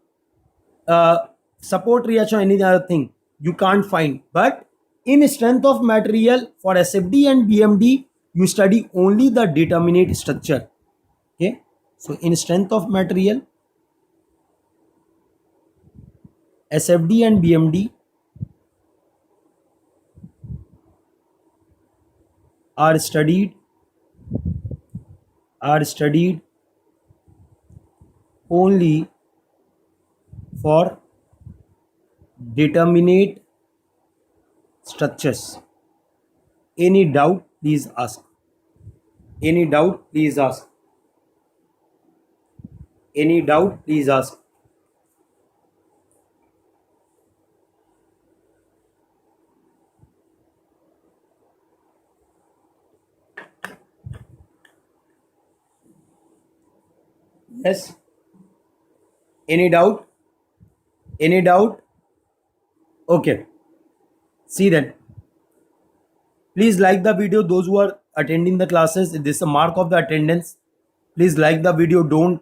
support reaction or any other thing you can't find, but in strength of material for SFD and BMD you study only the determinate structure. Okay, so in strength of material, SFD and BMD are studied only for determinate structures. Any doubt, please ask. Any doubt, please ask. Any doubt, please ask. Yes. Any doubt? Any doubt? Okay. See then. Please like the video. Those who are attending the classes, this is a mark of the attendance. Please like the video. Don't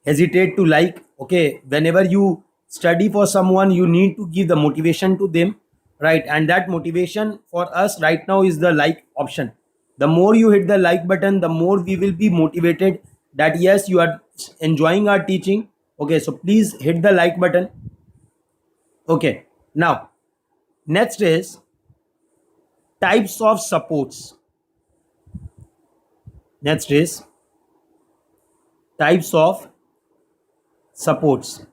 hesitate to like. Okay. Whenever you study for someone, you need to give the motivation to them, right? And that motivation for us right now is the like option. The more you hit the like button, the more we will be motivated that yes, you are enjoying our teaching. Okay, so please hit the like button. Okay, now next is types of supports. Next is types of supports.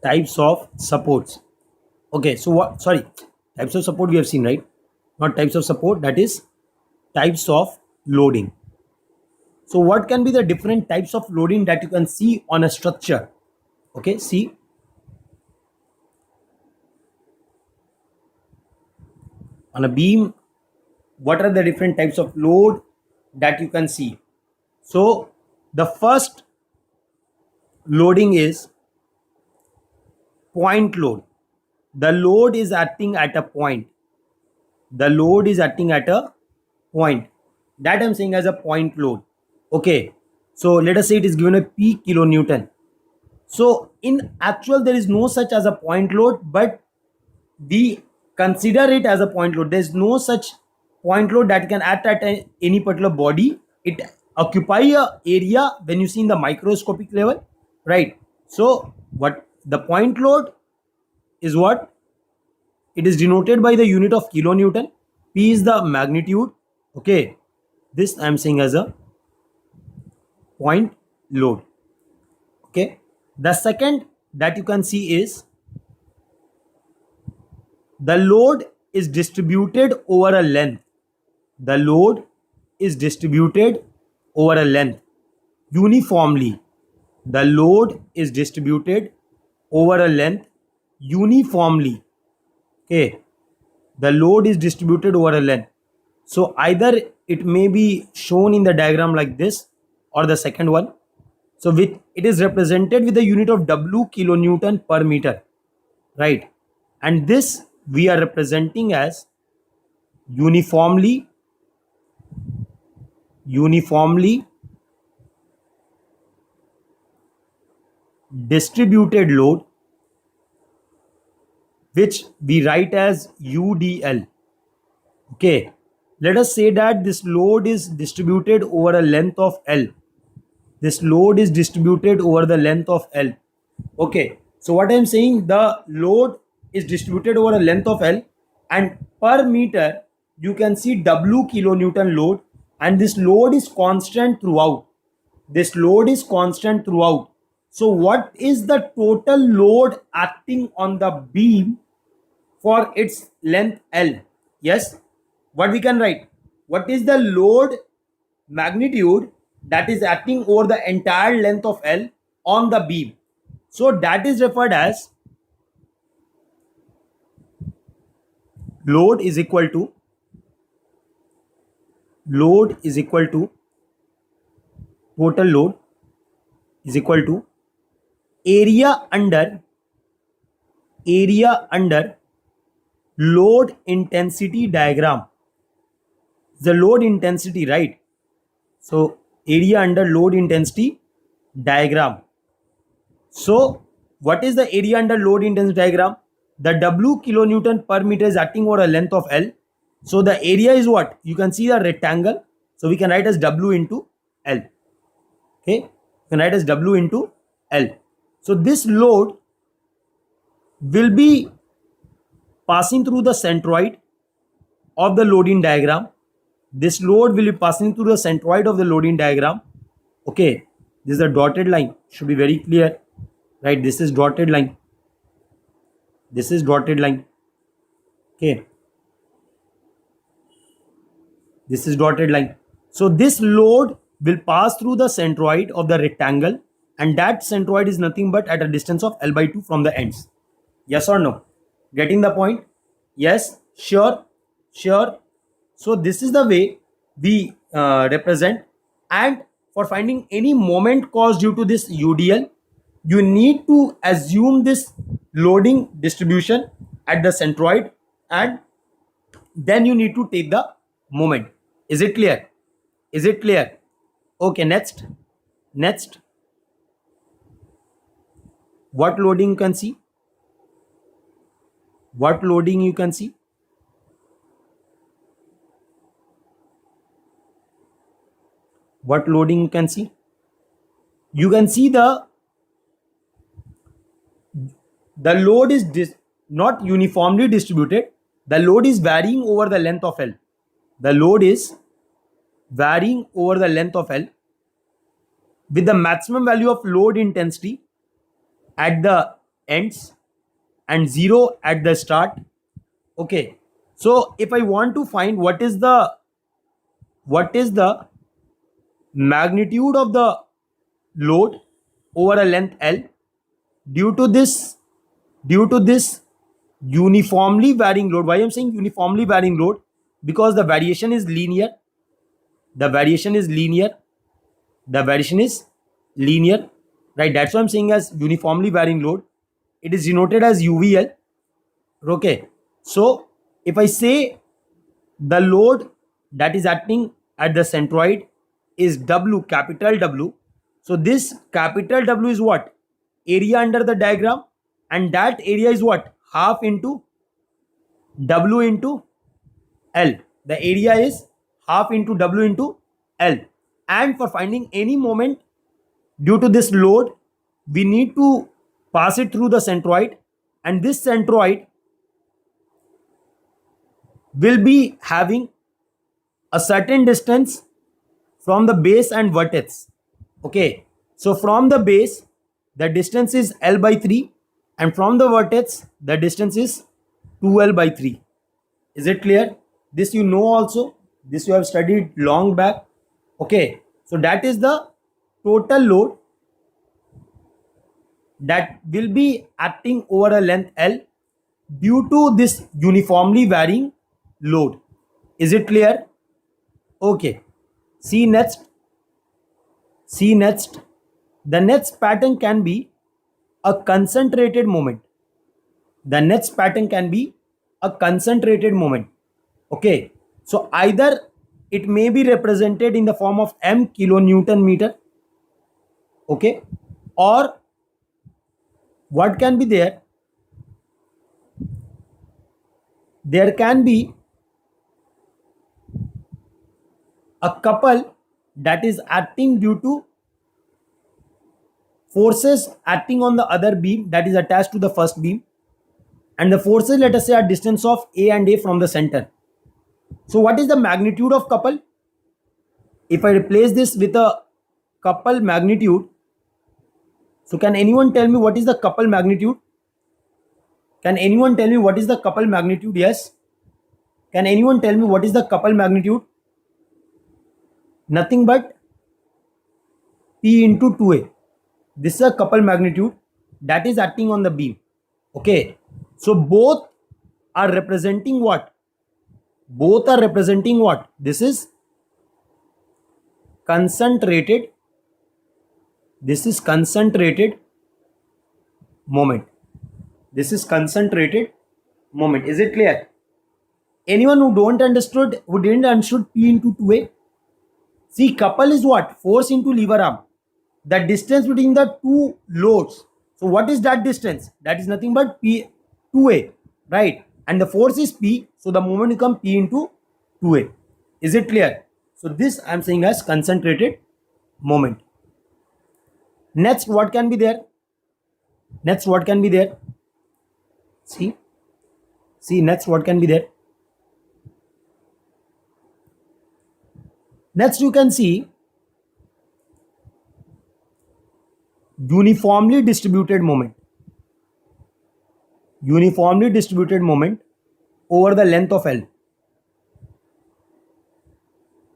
Types of supports. Okay, so what? Sorry, types of support we have seen, right? Not types of support, that is types of loading. So what can be the different types of loading that you can see on a structure? Okay, see. On a beam, what are the different types of load that you can see? So the first loading is point load. The load is acting at a point. The load is acting at a point. That I'm saying as a point load. Okay, so let us say it is given a P kilonewton. So in actual there is no such as a point load, but we consider it as a point load. There is no such point load that can act at any particular body. It occupy a area when you see in the microscopic level, right? So what the point load is, what it is denoted by the unit of kilonewton. P is the magnitude. Okay, this I am saying as a point load. Okay, the second that you can see is the load is distributed over a length. The load is distributed over a length uniformly. The load is distributed over a length uniformly. Okay, the load is distributed over a length. So either it may be shown in the diagram like this, or the second one. So with it is represented with the unit of W kilonewton per meter, right? And this we are representing as uniformly distributed load, which we write as UDL. Okay, let us say that this load is distributed over a length of L. This load is distributed over the length of L. Okay, so what I am saying, the load is distributed over a length of L, and per meter you can see W kilonewton load, and this load is constant throughout. This load is constant throughout. So what is the total load acting on the beam for its length L? Yes, what we can write? What is the load magnitude that is acting over the entire length of L on the beam? So that is referred as load is equal to total load is equal to area under load intensity diagram. The load intensity, right? So area under load intensity diagram. So what is the area under load intensity diagram? The W kilonewton per meter is acting over a length of L. So the area is what? You can see the rectangle. So we can write as W into L. Okay, you can write as W into L. So this load will be passing through the centroid of the loading diagram. This load will be passing through the centroid of the loading diagram. Okay, this is a dotted line, should be very clear, right? This is dotted line, this is dotted line. Okay, this is dotted line. So this load will pass through the centroid of the rectangle, and that centroid is nothing but at a distance of L by 2 from the ends. Yes or no? Getting the point? Yes, sure. So this is the way we represent. And for finding any moment caused due to this UDL, you need to assume this loading distribution at the centroid, and then you need to take the moment. Is it clear? Is it clear? Okay, next. What loading you can see? What loading you can see? What loading you can see? You can see the load is not uniformly distributed. The load is varying over the length of L. The load is varying over the length of L with the maximum value of load intensity at the ends and 0 at the start. Okay, so if I want to find what is the magnitude of the load over a length L due to this uniformly varying load. Why I'm saying uniformly varying load? Because the variation is linear. Right? That's why I'm saying as uniformly varying load. It is denoted as UVL. Okay, so if I say the load that is acting at the centroid is W, capital W. So this capital W is what? Area under the diagram, and that area is what? Half into W into L. The area is half into W into L. And for finding any moment due to this load, we need to pass it through the centroid, and this centroid will be having a certain distance from the base and vertex. Okay, so from the base the distance is L by 3, and from the vertex the distance is 2L by 3. Is it clear? This you know also, this you have studied long back. Okay, so that is the total load that will be acting over a length L due to this uniformly varying load. Is it clear? Okay, see next. The next pattern can be a concentrated moment. Okay, So either it may be represented in the form of m kilonewton meter, okay, or what can be there? There can be a couple that is acting due to forces acting on the other beam that is attached to the first beam, and the forces, let us say, are distance of A and A from the center. So what is the magnitude of couple? If I replace this with a couple magnitude, so can anyone tell me what is the couple magnitude? Can anyone tell me what is the couple magnitude? Yes. Can anyone tell me what is the couple magnitude? Nothing but P into 2A. This is a couple magnitude that is acting on the beam. Okay. So both are representing what? Both are representing what? This is concentrated. This is concentrated moment. This is concentrated moment. Is it clear? Anyone who didn't understood P into 2A? See, couple is what? Force into lever arm. The distance between the two loads. So what is that distance? That is nothing but P 2A, right? And the force is P, so the moment becomes P into 2A. Is it clear? So this I am saying as concentrated moment. Next, what can be there? Next, what can be there? See, next, what can be there? Next, you can see uniformly distributed moment. Uniformly distributed moment over the length of L.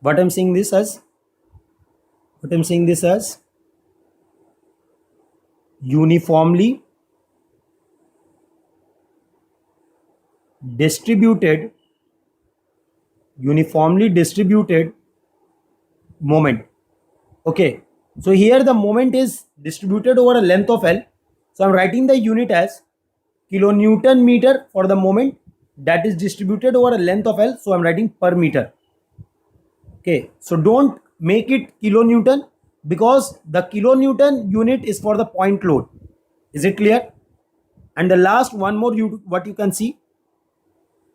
What I'm saying this as? What I'm saying this as? Uniformly distributed moment. Okay, so here the moment is distributed over a length of L. So I'm writing the unit as kilonewton meter for the moment that is distributed over a length of L. So I'm writing per meter. Okay, so don't make it kilonewton because the kilonewton unit is for the point load. Is it clear? And the last one more, what you can see,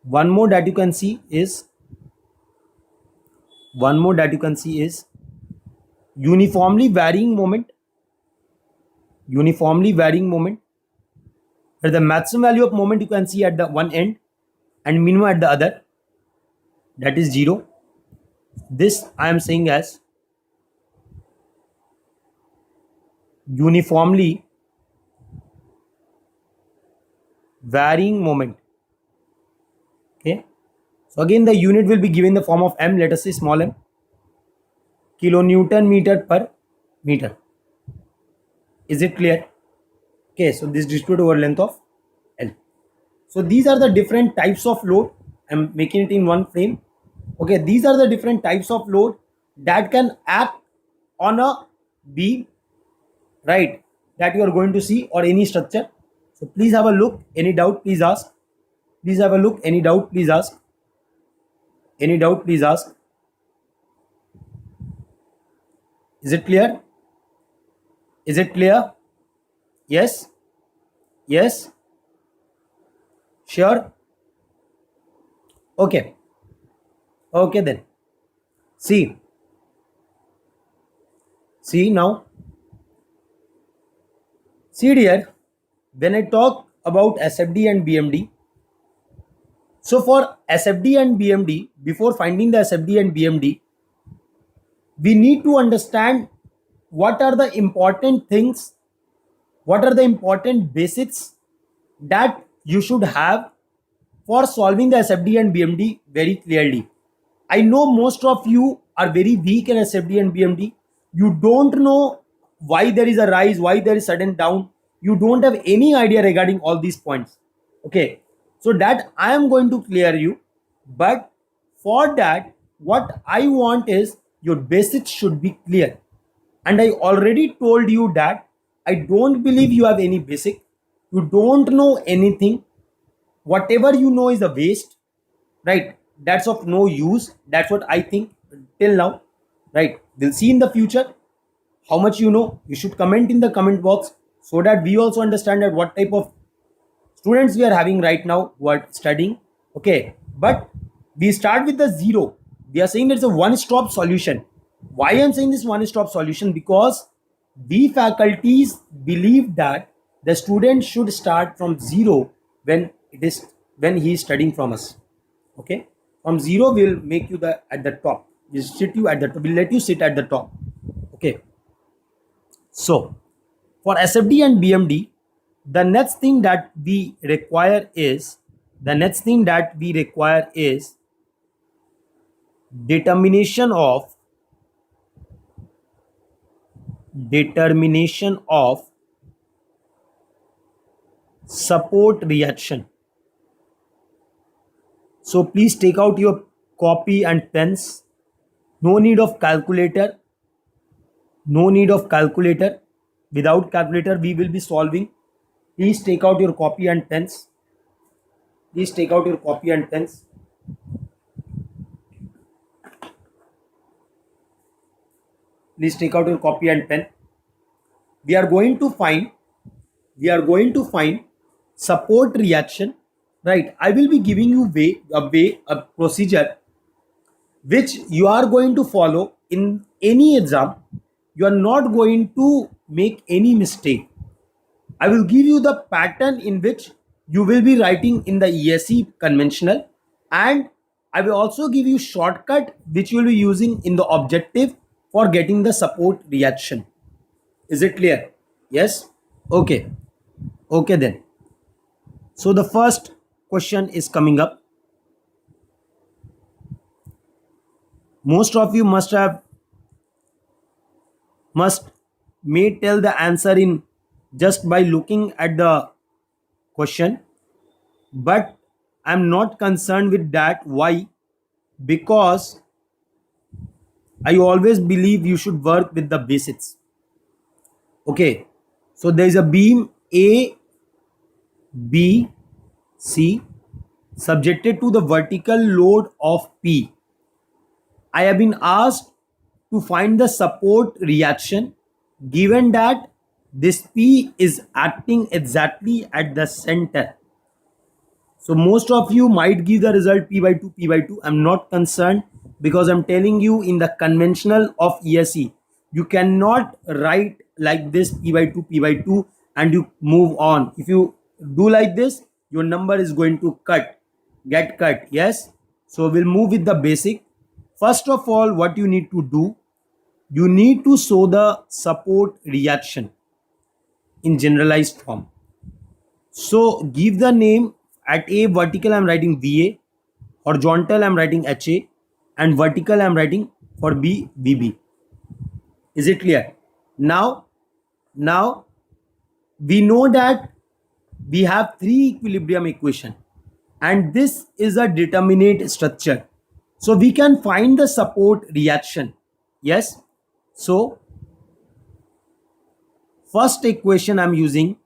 one more that you can see is uniformly varying moment. Uniformly varying moment, where the maximum value of moment you can see at the one end and minimum at the other, that is 0. This I am saying as uniformly varying moment. Okay, so again the unit will be given in the form of m, let us say small m, kilonewton meter per meter. Is it clear? Okay, so this distributed over length of L. So these are the different types of load. I'm making it in one frame. Okay, these are the different types of load that can act on a beam, right, that you are going to see, or any structure. So please have a look. Any doubt, please ask. Please have a look. Any doubt, please ask. Any doubt, please ask. Is it clear? Is it clear? Yes? Yes? Sure? Okay. Okay then. See now. See dear, when I talk about SFD and BMD, so for SFD and BMD, before finding the SFD and BMD, we need to understand what are the important things, what are the important basics that you should have for solving the SFD and BMD very clearly. I know most of you are very weak in SFD and BMD. You don't know why there is a rise, why there is sudden down. You don't have any idea regarding all these points. Okay, so that I am going to clear you. But for that, what I want is your basics should be clear. And I already told you that I don't believe you have any basic. You don't know anything. Whatever you know is a waste, right? that's of no use. That's what I think till now, right? We'll see in the future how much you know. You should comment in the comment box so that we also understand that what type of students we are having right now who are studying. Okay, but we start with the zero. We are saying it's a one-stop solution. Why I'm saying this one-stop solution? Because we faculties believe that the student should start from zero when it is when he is studying from us. Okay, from zero we'll make you the at the top. We'll sit you at the top. We'll let you sit at the top. Okay, so for SFD and BMD, the next thing that we require is determination of support reaction. So please take out your copy and pens. No need of calculator. Without calculator we will be solving. Please take out your copy and pens. Please take out your copy and pens. Please take out your copy and pen. We are going to find support reaction, right? I will be giving you a procedure which you are going to follow in any exam. You are not going to make any mistake. I will give you the pattern in which you will be writing in the ESE conventional, and I will also give you shortcut which you will be using in the objective for getting the support reaction. Is it clear? Yes? Okay. Okay then. So the first question is coming up. Most of you must may tell the answer in just by looking at the question, but I'm not concerned with that. Why? Because I always believe you should work with the basics. Okay, so there is a beam A, B, C subjected to the vertical load of P. I have been asked to find the support reaction given that this P is acting exactly at the center. So most of you might give the result P by 2, P by 2. I'm not concerned because I'm telling you in the conventional of ESE, you cannot write like this P by 2, P by 2 and you move on. If you do like this, your number is going to get cut. Yes. So we'll move with the basic. First of all, what you need to do, you need to show the support reaction in generalized form. So give the name. At A vertical I'm writing VA, horizontal I'm writing HA, and vertical I'm writing for B VB. Is it clear? Now we know that we have three equilibrium equation and this is a determinate structure. So we can find the support reaction. Yes. So first equation I'm using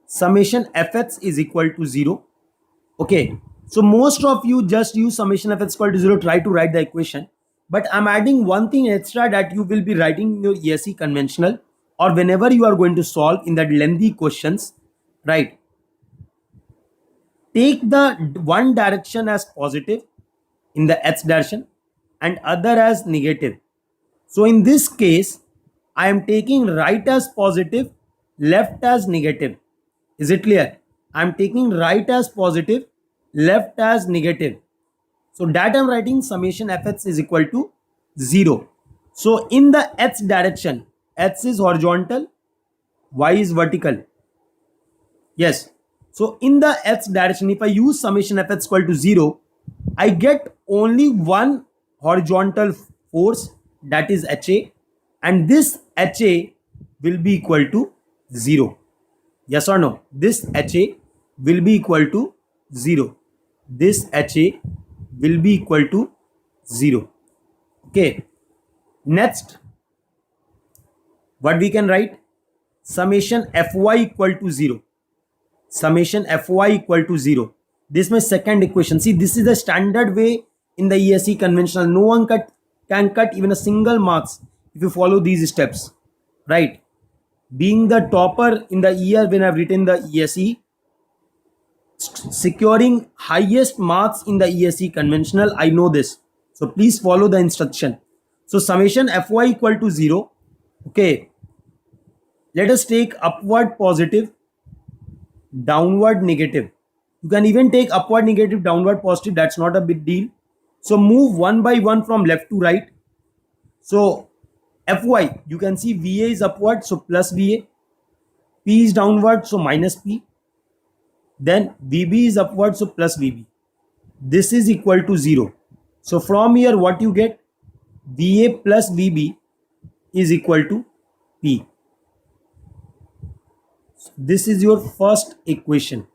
summation Fx is equal to 0. Okay, so most of you just use summation Fx equal to 0, try to write the equation. But I'm adding one thing extra that you will be writing in your ESE conventional or whenever you are going to solve in that lengthy questions, right? Take the one direction as positive in the X direction and other as negative. So in this case, I am taking right as positive, left as negative. Is it clear? I am taking right as positive, left as negative. So that I'm writing summation Fx is equal to 0. So in the X direction, X is horizontal, Y is vertical. Yes. So in the X direction, if I use summation Fx equal to 0, I get only one horizontal force, that is HA, and this HA will be equal to 0. Yes or no? This HA will be equal to 0. This HA will be equal to 0. Okay. Next, what we can write? Summation Fy equal to 0. Summation Fy equal to 0. This is my second equation. See, this is the standard way in the ESE conventional. No one can cut even a single marks if you follow these steps, right? Being the topper in the year when I've written the ESE, securing highest marks in the ESE conventional, I know this. So please follow the instruction. So summation Fy equal to 0. Okay. Let us take upward positive, downward negative. You can even take upward negative, downward positive. That's not a big deal. So move one by one from left to right. So Fy, you can see Va is upward, so plus Va. P is downward, so minus P. Then Vb is upward, so plus Vb. This is equal to 0. So from here, what you get? Va plus Vb is equal to P. This is your first equation.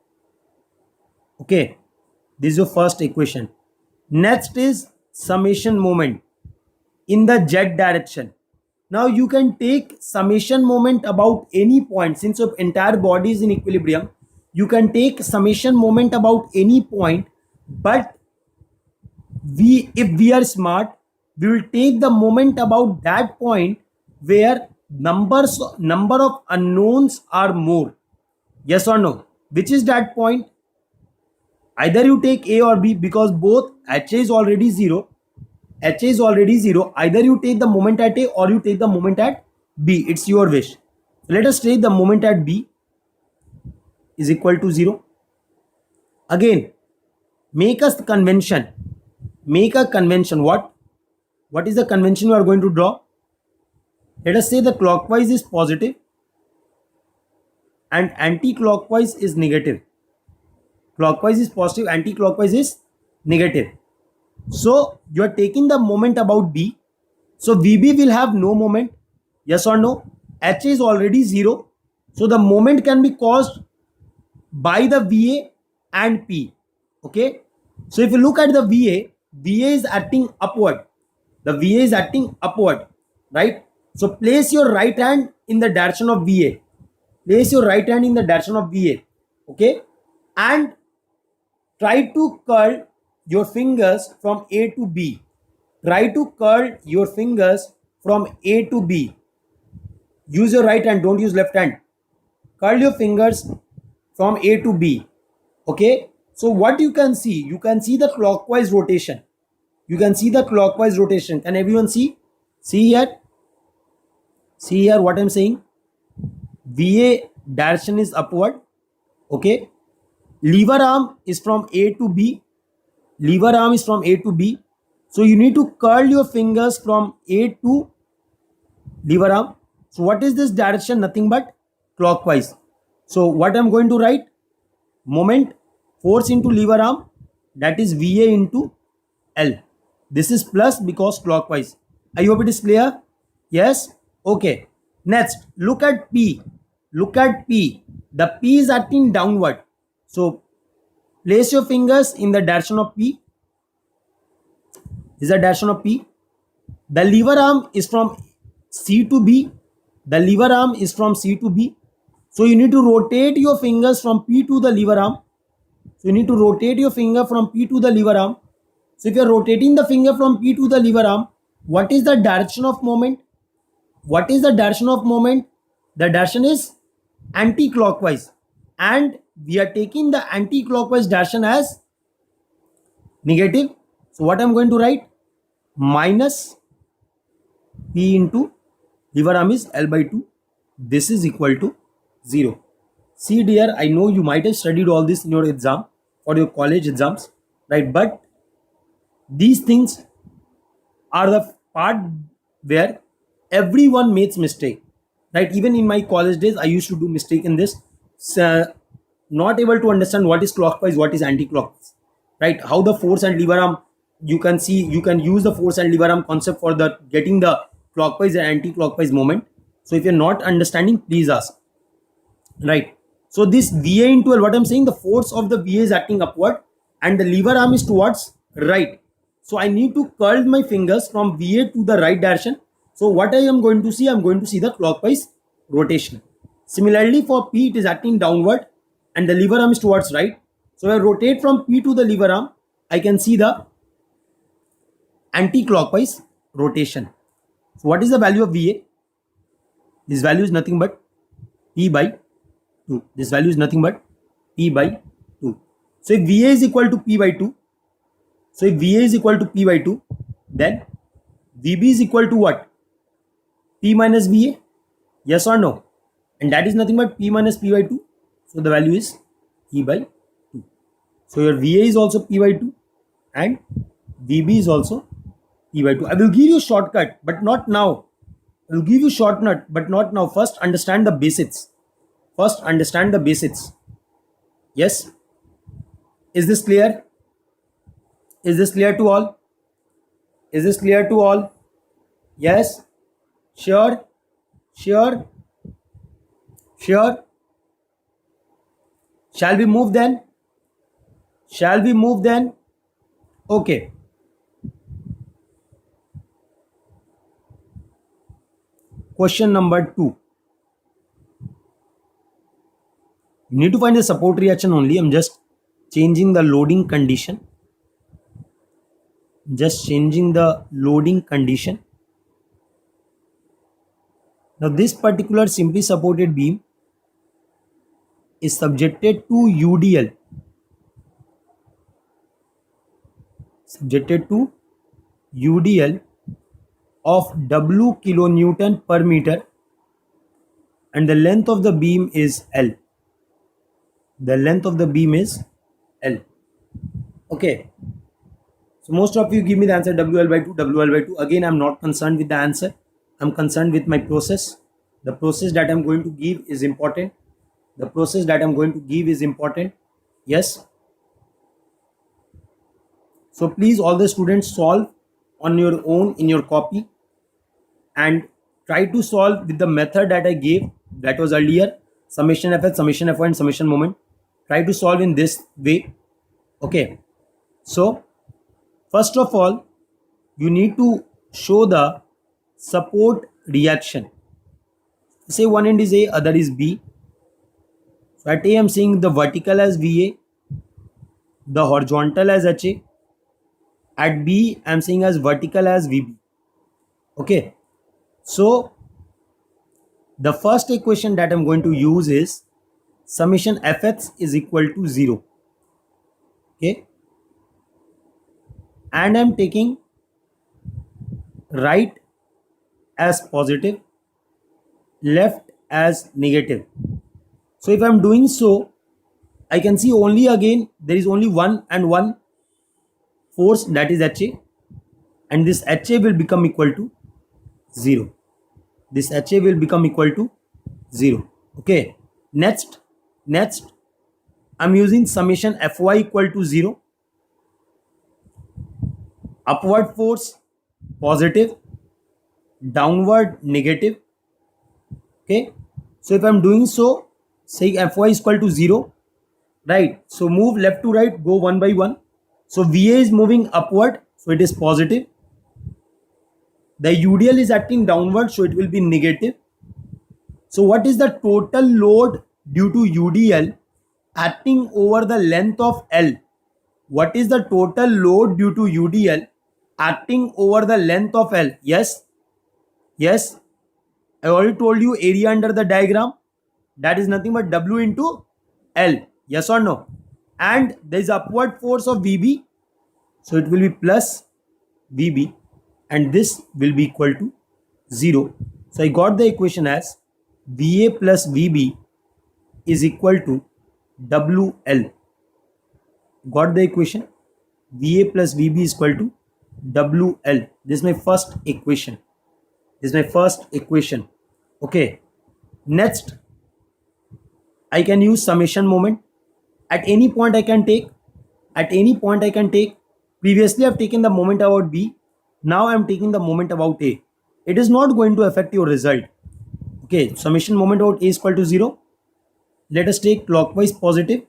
Okay, this is your first equation. Next is summation moment in the z direction. Now you can take summation moment about any point. Since your entire body is in equilibrium, you can take summation moment about any point, but if we are smart, we will take the moment about that point where number of unknowns are more. Yes or no? Which is that point? Either you take A or B, because both HA is already 0. HA is already 0. Either you take the moment at A or you take the moment at B. It's your wish. Let us take the moment at B is equal to 0. Again, make a convention. Make a convention. What is the convention you are going to draw? Let us say the clockwise is positive and anti-clockwise is negative. Clockwise is positive, anti-clockwise is negative. So you are taking the moment about B. So VB will have no moment. Yes or no? H is already 0. So the moment can be caused by the VA and P. Okay. So if you look at the VA is acting upward. The VA is acting upward, right? So place your right hand in the direction of VA. Place your right hand in the direction of VA. Okay. And try to curl your fingers from A to B. Try to curl your fingers from A to B. Use your right hand, don't use left hand. Curl your fingers from A to B. Okay. So what you can see the clockwise rotation. You can see the clockwise rotation. Can everyone see? See here. See here what I'm saying. VA direction is upward. Okay. Lever arm is from A to B. Lever arm is from A to B. So you need to curl your fingers from A to lever arm. So what is this direction? Nothing but clockwise. So what I'm going to write? Moment, force into lever arm, that is VA into L. This is plus because clockwise. I hope it is clear. Yes. Okay. Next, look at P. Look at P. The P is acting downward. So place your fingers in the direction of P. This is the direction of P. The lever arm is from C to B. The lever arm is from C to B. So you need to rotate your fingers from P to the lever arm. So you need to rotate your finger from P to the lever arm. So if you are rotating the finger from P to the lever arm, what is the direction of moment? What is the direction of moment? The direction is anti-clockwise. And we are taking the anti-clockwise direction as negative. So what I am going to write? Minus P into lever arm is L by 2. This is equal to 0. See dear, I know you might have studied all this in your exam, for your college exams, right? But these things are the part where everyone makes mistake, right? Even in my college days, I used to do mistake in this. Not able to understand what is clockwise, what is anti-clockwise, right? How the force and lever arm, you can see, you can use the force and lever arm concept for the getting the clockwise and anti-clockwise moment. So if you're not understanding, please ask, right? So this VA into L, what I'm saying, the force of the VA is acting upward and the lever arm is towards right. So I need to curl my fingers from VA to the right direction. So what I am going to see, I'm going to see the clockwise rotation. Similarly for P, it is acting downward and the lever arm is towards right. So I rotate from P to the lever arm, I can see the anti-clockwise rotation. So what is the value of VA? This value is nothing but P by 2. This value is nothing but P by 2. So if VA is equal to P by 2, then VB is equal to what? P minus VA? Yes or no? And that is nothing but P minus P by 2. So the value is P by 2. So your VA is also P by 2 and VB is also P by 2. I will give you shortcut, but not now. I will give you shortcut, but not now. First understand the basics. Yes? Is this clear? Is this clear to all? Yes? Sure? Shall we move then? Okay. Question number 2. You need to find the support reaction only. I'm just changing the loading condition. Now this particular simply supported beam is subjected to UDL. Of W kilonewton per meter, and the length of the beam is L. Okay. So most of you give me the answer WL by 2. Again, I'm not concerned with the answer. I'm concerned with my process. The process that I'm going to give is important. Yes. So please, all the students, solve on your own in your copy and try to solve with the method that I gave, that was earlier, summation FH, summation FY and summation moment. Try to solve in this way. Okay. So first of all, you need to show the support reaction. Say one end is A, other is B. So at A, I'm seeing the vertical as VA, the horizontal as HA. At B, I'm seeing as vertical as VB. Okay. So the first equation that I'm going to use is summation Fx is equal to 0. Okay. And I'm taking right as positive, left as negative. So if I'm doing so, I can see only again there is only one force, that is HA, and this HA will become equal to 0. Okay. Next, I'm using summation Fy equal to 0. Upward force positive, downward negative. Okay. So if I'm doing so, say Fy is equal to 0, right? So move left to right, go one by one. So VA is moving upward, so it is positive. The UDL is acting downward, so it will be negative. So what is the total load due to UDL acting over the length of L? What is the total load due to UDL acting over the length of L? Yes. I already told you area under the diagram, that is nothing but W into L. Yes or no? And there is upward force of VB, so it will be plus VB, and this will be equal to 0. So I got the equation as VA plus VB is equal to WL. Got the equation? VA plus VB is equal to WL. This is my first equation. Okay. Next, I can use summation moment. At any point I can take. Previously I've taken the moment about B. Now I'm taking the moment about A. It is not going to affect your result. Okay. Summation moment about A is equal to 0. Let us take clockwise positive,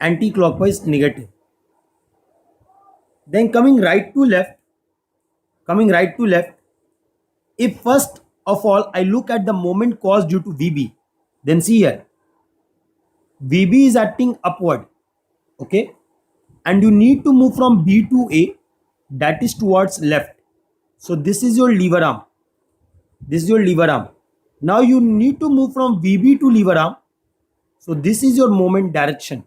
anti-clockwise negative. Then coming right to left, if first of all I look at the moment caused due to VB, then see here, VB is acting upward, okay, and you need to move from B to A. that is towards left. So this is your lever arm. This is your lever arm. Now you need to move from VB to lever arm. So this is your moment direction.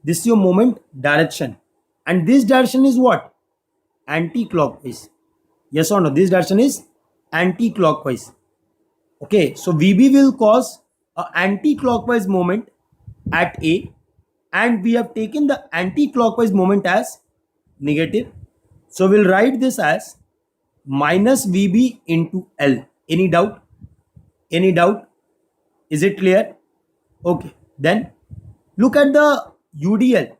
This is your moment direction. And this direction is what? Anti-clockwise. Yes or no? This direction is anti-clockwise. Okay, so VB will cause an anti-clockwise moment at A, and we have taken the anti-clockwise moment as negative. So we'll write this as minus VB into L. Any doubt? Any doubt? Is it clear? Okay, then look at the UDL.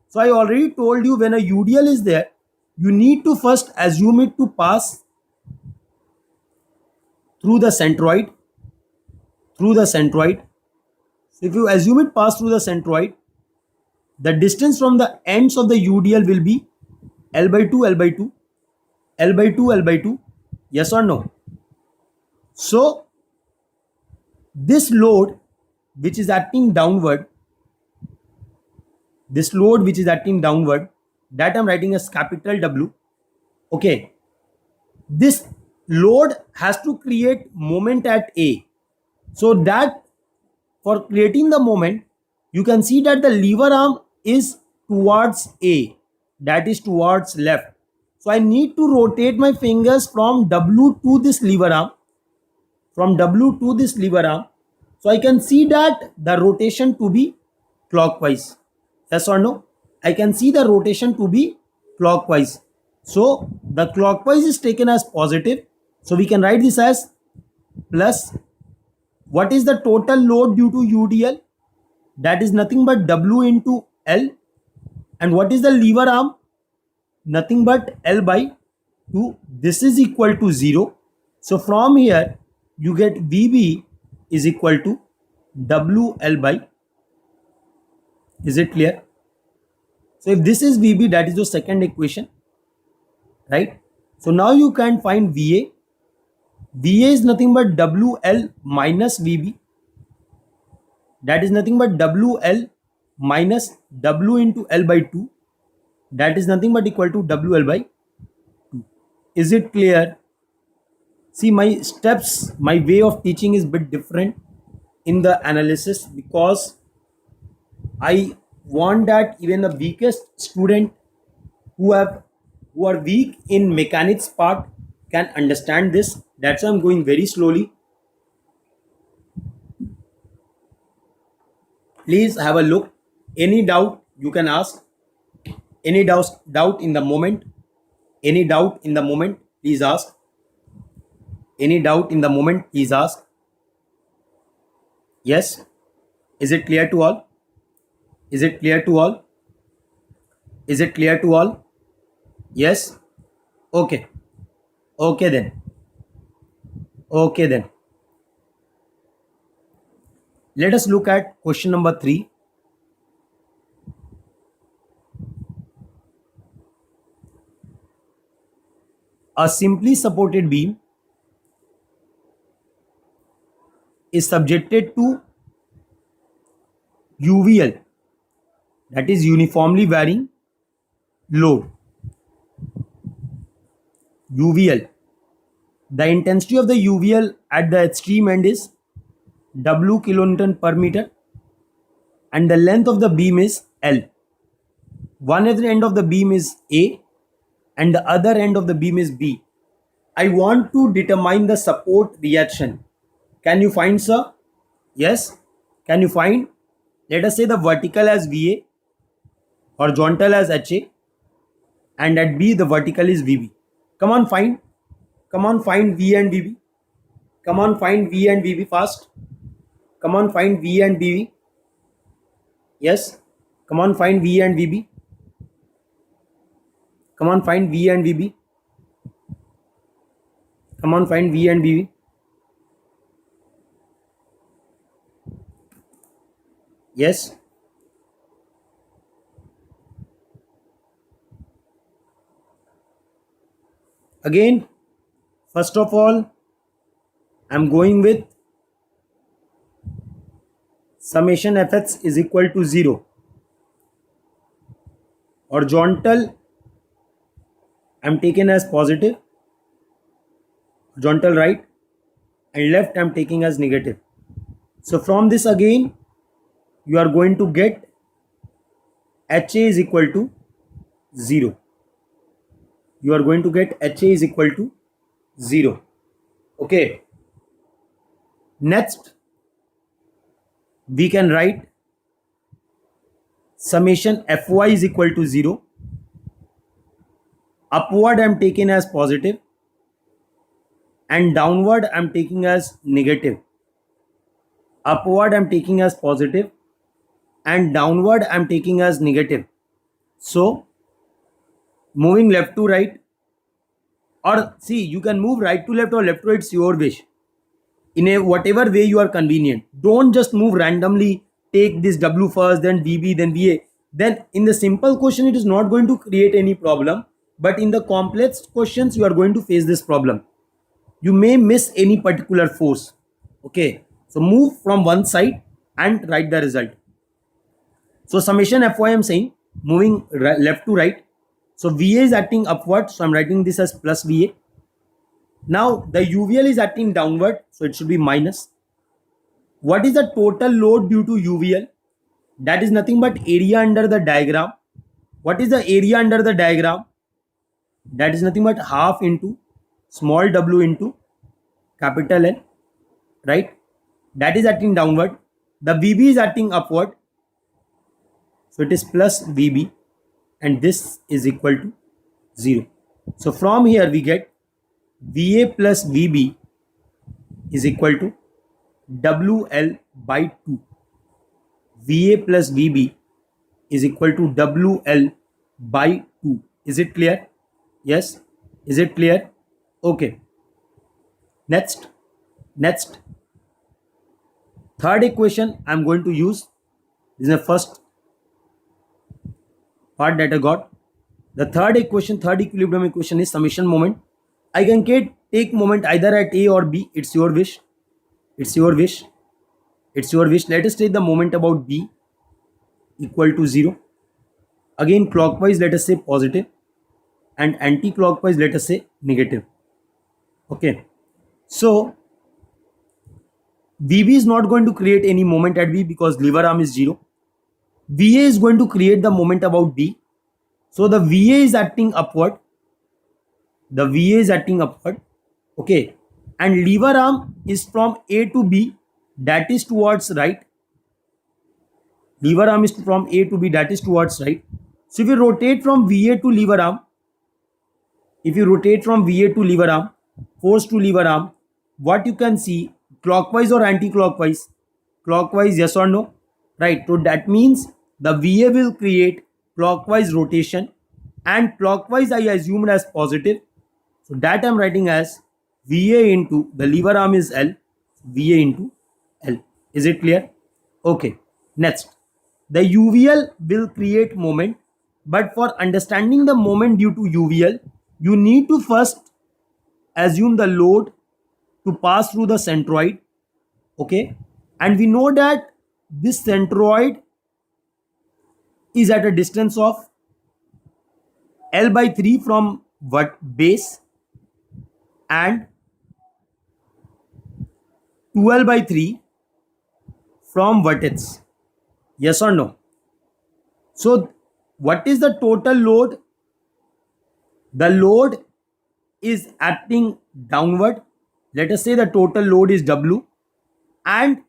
So I already told you, when a UDL is there, you need to first assume it to pass through the centroid. Through the centroid. So if you assume it pass through the centroid, the distance from the ends of the UDL will be L by 2, L by 2, L by 2, L by 2. Yes or no? So this load which is acting downward, this load which is acting downward, that I'm writing as capital W. Okay, this load has to create moment at A. So that for creating the moment, you can see that the lever arm is towards A, that is towards left. So I need to rotate my fingers from W to this lever arm, from W to this lever arm. So I can see that the rotation to be clockwise. Yes or no? I can see the rotation to be clockwise. So the clockwise is taken as positive. So we can write this as plus. What is the total load due to UDL? That is nothing but W into L. And what is the lever arm? Nothing but L by 2. This is equal to 0. So from here, you get VB is equal to WL by. Is it clear? So if this is VB, that is the second equation, right? So now you can find VA. VA is nothing but WL minus VB. That is nothing but WL minus W into L by 2. That is nothing but equal to WL by 2. Is it clear? See, my steps, my way of teaching is a bit different in the analysis, because I want that even the weakest student who are weak in mechanics part can understand this. That's why I'm going very slowly. Please have a look. Any doubt you can ask. Any doubt in the moment? Any doubt in the moment? Please ask. Any doubt in the moment? Please ask. Yes. Is it clear to all? Is it clear to all? Is it clear to all? Yes. Okay. Okay then. Okay then. Let us look at question number 3. A simply supported beam is subjected to UVL, that is uniformly varying load. UVL. The intensity of the UVL at the extreme end is W kilonewton per meter, and the length of the beam is L. One end of the beam is A and the other end of the beam is B. I want to determine the support reaction. Can you find, sir? Yes. Can you find? Let us say the vertical as VA, horizontal as HA, and at B the vertical is VB. Come on, find. Come on, find V and VB. Come on, find V and VB fast. Come on, find V and VB. Yes. Come on, find V and VB. Come on, find V and VB. Come on, find V and VB. Yes. Again, first of all, I'm going with summation Fx is equal to 0. Horizontal I'm taken as positive, horizontal right, and left I'm taking as negative. So from this again, you are going to get HA is equal to 0. You are going to get HA is equal to 0. Okay. Next, we can write summation Fy is equal to 0. Upward I am taking as positive and downward I am taking as negative. Upward I am taking as positive and downward I am taking as negative. So moving left to right, or see, you can move right to left or left to right, it's your wish. In a whatever way you are convenient. Don't just move randomly, take this W first, then VB, then VA. Then in the simple question, it is not going to create any problem. But in the complex questions, you are going to face this problem. You may miss any particular force. Okay. So move from one side and write the result. So summation Fy I am saying, moving left to right. So VA is acting upward. So I'm writing this as plus VA. Now the UVL is acting downward, so it should be minus. What is the total load due to UVL? That is nothing but area under the diagram. What is the area under the diagram? That is nothing but half into small w into capital N, right? That is acting downward. The VB is acting upward, so it is plus VB, and this is equal to 0. So from here we get VA plus VB is equal to WL by 2. VA plus VB is equal to WL by 2. Is it clear? Yes. Is it clear? Okay. Next. Third equation I'm going to use. This is the first part that I got. The third equation, third equilibrium equation is summation moment. I can take moment either at A or B. It's your wish. It's your wish. It's your wish. Let us take the moment about B equal to 0. Again, clockwise, let us say positive, and anti-clockwise, let us say negative. Okay. So VB is not going to create any moment at B because lever arm is 0. VA is going to create the moment about B. So the VA is acting upward. The VA is acting upward. Okay. And lever arm is from A to B, that is towards right. Lever arm is from A to B, that is towards right. So if you rotate from VA to lever arm, force to lever arm, what you can see, clockwise or anti-clockwise? Clockwise, yes or no? Right. So that means the VA will create clockwise rotation, and clockwise I assumed as positive. So that I'm writing as VA into the lever arm is L, VA into L. Is it clear? Okay. Next, the UVL will create moment, but for understanding the moment due to UVL, you need to first assume the load to pass through the centroid. Okay. And we know that this centroid is at a distance of L by 3 from base and 12 by 3 from vertex. Yes or no? So what is the total load? The load is acting downward. Let us say the total load is W, and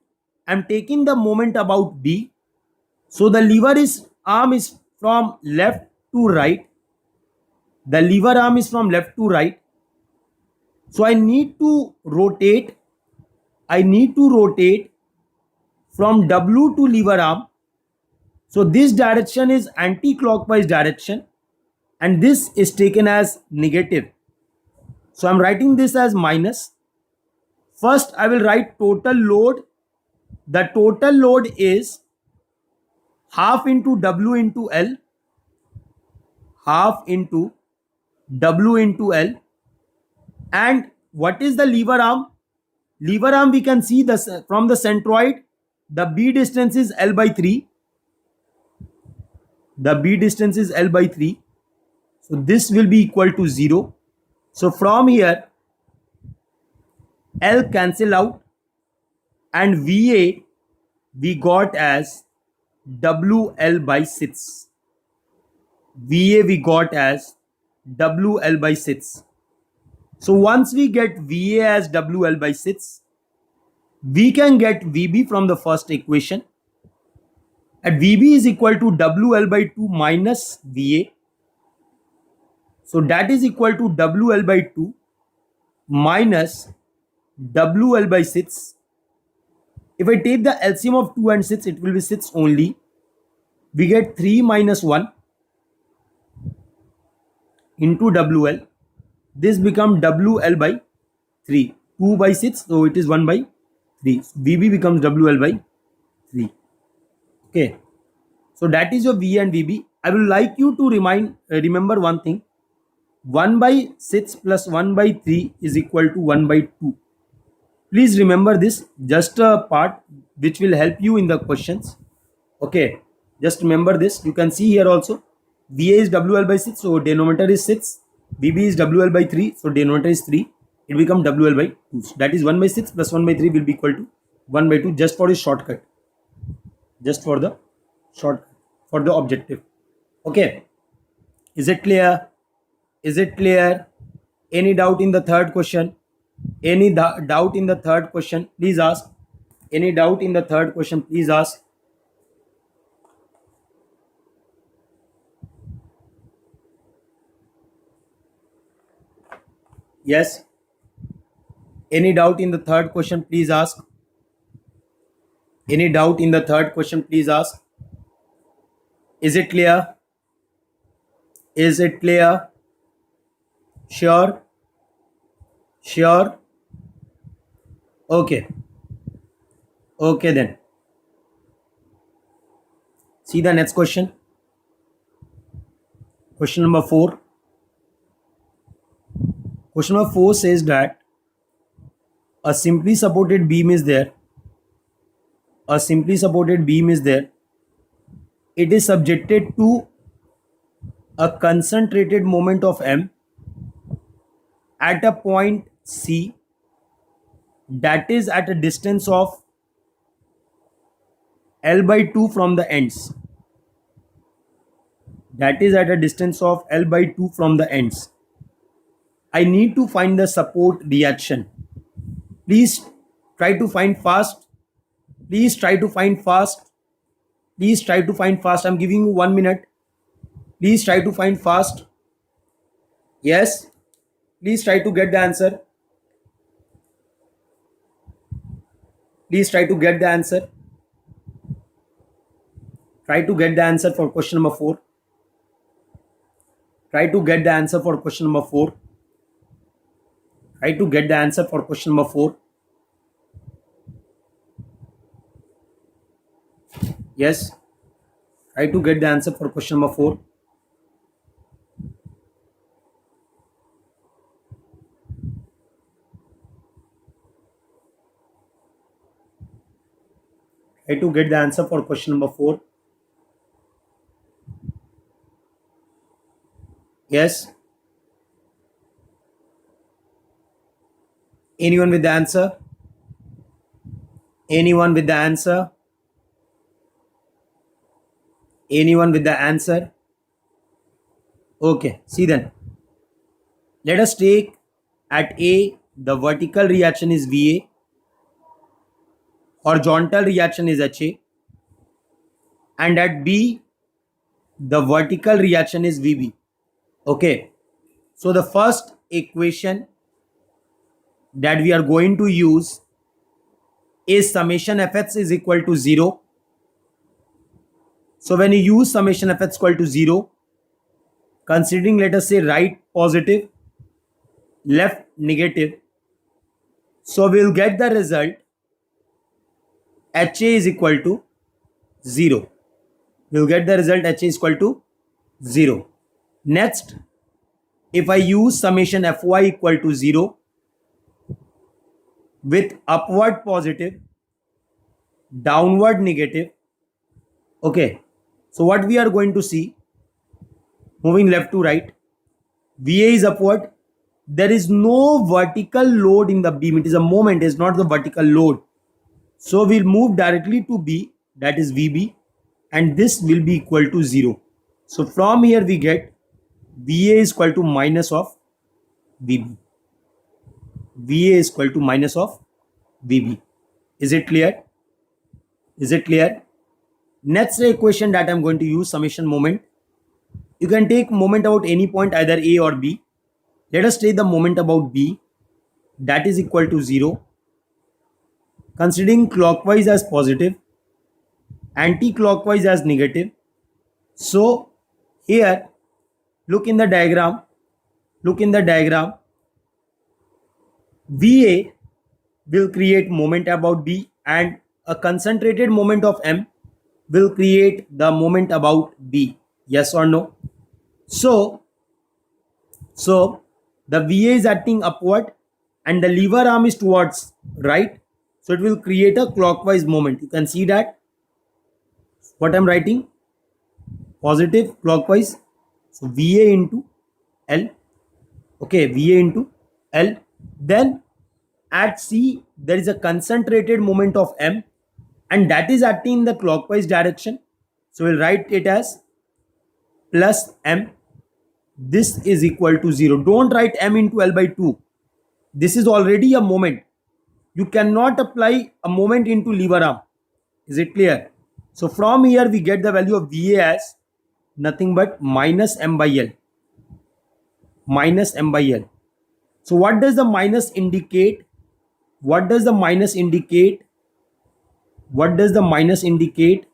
I'm taking the moment about B. So the arm is from left to right. The lever arm is from left to right. So I need to rotate from W to lever arm. So this direction is anti-clockwise direction, and this is taken as negative. So I'm writing this as minus. First I will write total load. The total load is half into W into L, half into W into L. And what is the lever arm? Lever arm, we can see this from the centroid, the B distance is L by 3. The B distance is L by 3. So this will be equal to 0. So from here, L cancel out, and VA we got as WL by 6. VA we got as WL by 6. So once we get VA as WL by 6, we can get VB from the first equation. And VB is equal to WL by 2 minus VA. So that is equal to WL by 2 minus WL by 6. If I take the LCM of 2 and 6, it will be 6 only. We get 3 minus 1 into WL. This becomes WL by 3. 2 by 6, so it is 1 by 3. So VB becomes WL by 3. Okay. So that is your V and VB. I will like you to remember one thing. 1 by 6 plus 1 by 3 is equal to 1 by 2. Please remember this, just a part which will help you in the questions. Okay, just remember this. You can see here also, VA is WL by 6, so denominator is 6. VB is WL by 3, so denominator is 3. It becomes WL by 2. So that is 1 by 6 plus 1 by 3 will be equal to 1 by 2, just for a shortcut. Just for the shortcut, for the objective. Okay, is it clear? Is it clear? Any doubt in the third question? Any doubt in the third question? Please ask. Any doubt in the third question? Please ask. Yes. Any doubt in the third question? Please ask. Any doubt in the third question? Please ask. Is it clear? Is it clear? Sure? Sure? Okay. Okay then. See the next question. Question number 4. Question number 4 says that a simply supported beam is there. A simply supported beam is there. It is subjected to a concentrated moment of M at a point C that is at a distance of L by 2 from the ends. That is at a distance of L by 2 from the ends. I need to find the support reaction. Please try to find fast. Please try to find fast. Please try to find fast. I'm giving you 1 minute. Please try to find fast. Yes. Please try to get the answer. Please try to get the answer. Try to get the answer for question number 4. Try to get the answer for question number 4. Try to get the answer for question number 4. Yes. Try to get the answer for question number 4. Try to get the answer for question number 4. Yes. Anyone with the answer? Anyone with the answer? Anyone with the answer? Okay, see then. Let us take at A, the vertical reaction is VA, horizontal reaction is HA, and at B, the vertical reaction is VB. Okay, so the first equation that we are going to use is summation Fx is equal to 0. So when you use summation Fx equal to 0, considering, let us say, right positive, left negative, so we will get the result HA is equal to 0. We will get the result HA is equal to 0. Next, if I use summation Fy equal to 0 with upward positive, downward negative, okay, so what we are going to see, moving left to right, VA is upward. There is no vertical load in the beam. It is a moment, it is not the vertical load. So we'll move directly to B, that is VB, and this will be equal to 0. So from here we get VA is equal to minus of VB. VA is equal to minus of VB. Is it clear? Is it clear? Next equation that I'm going to use, summation moment. You can take moment about any point, either A or B. Let us take the moment about B, that is equal to 0. Considering clockwise as positive, anti-clockwise as negative. So here, look in the diagram. Look in the diagram. VA will create moment about B, and a concentrated moment of M will create the moment about B. Yes or no? So the VA is acting upward and the lever arm is towards right. So it will create a clockwise moment. You can see that what I'm writing, positive clockwise. So VA into L. Okay, VA into L. Then at C there is a concentrated moment of M, and that is acting in the clockwise direction. So we'll write it as plus M. This is equal to 0. Don't write M into L by 2. This is already a moment. You cannot apply a moment into lever arm. Is it clear? So from here we get the value of VA as nothing but minus M by L. Minus M by L. So what does the minus indicate? What does the minus indicate? What does the minus indicate?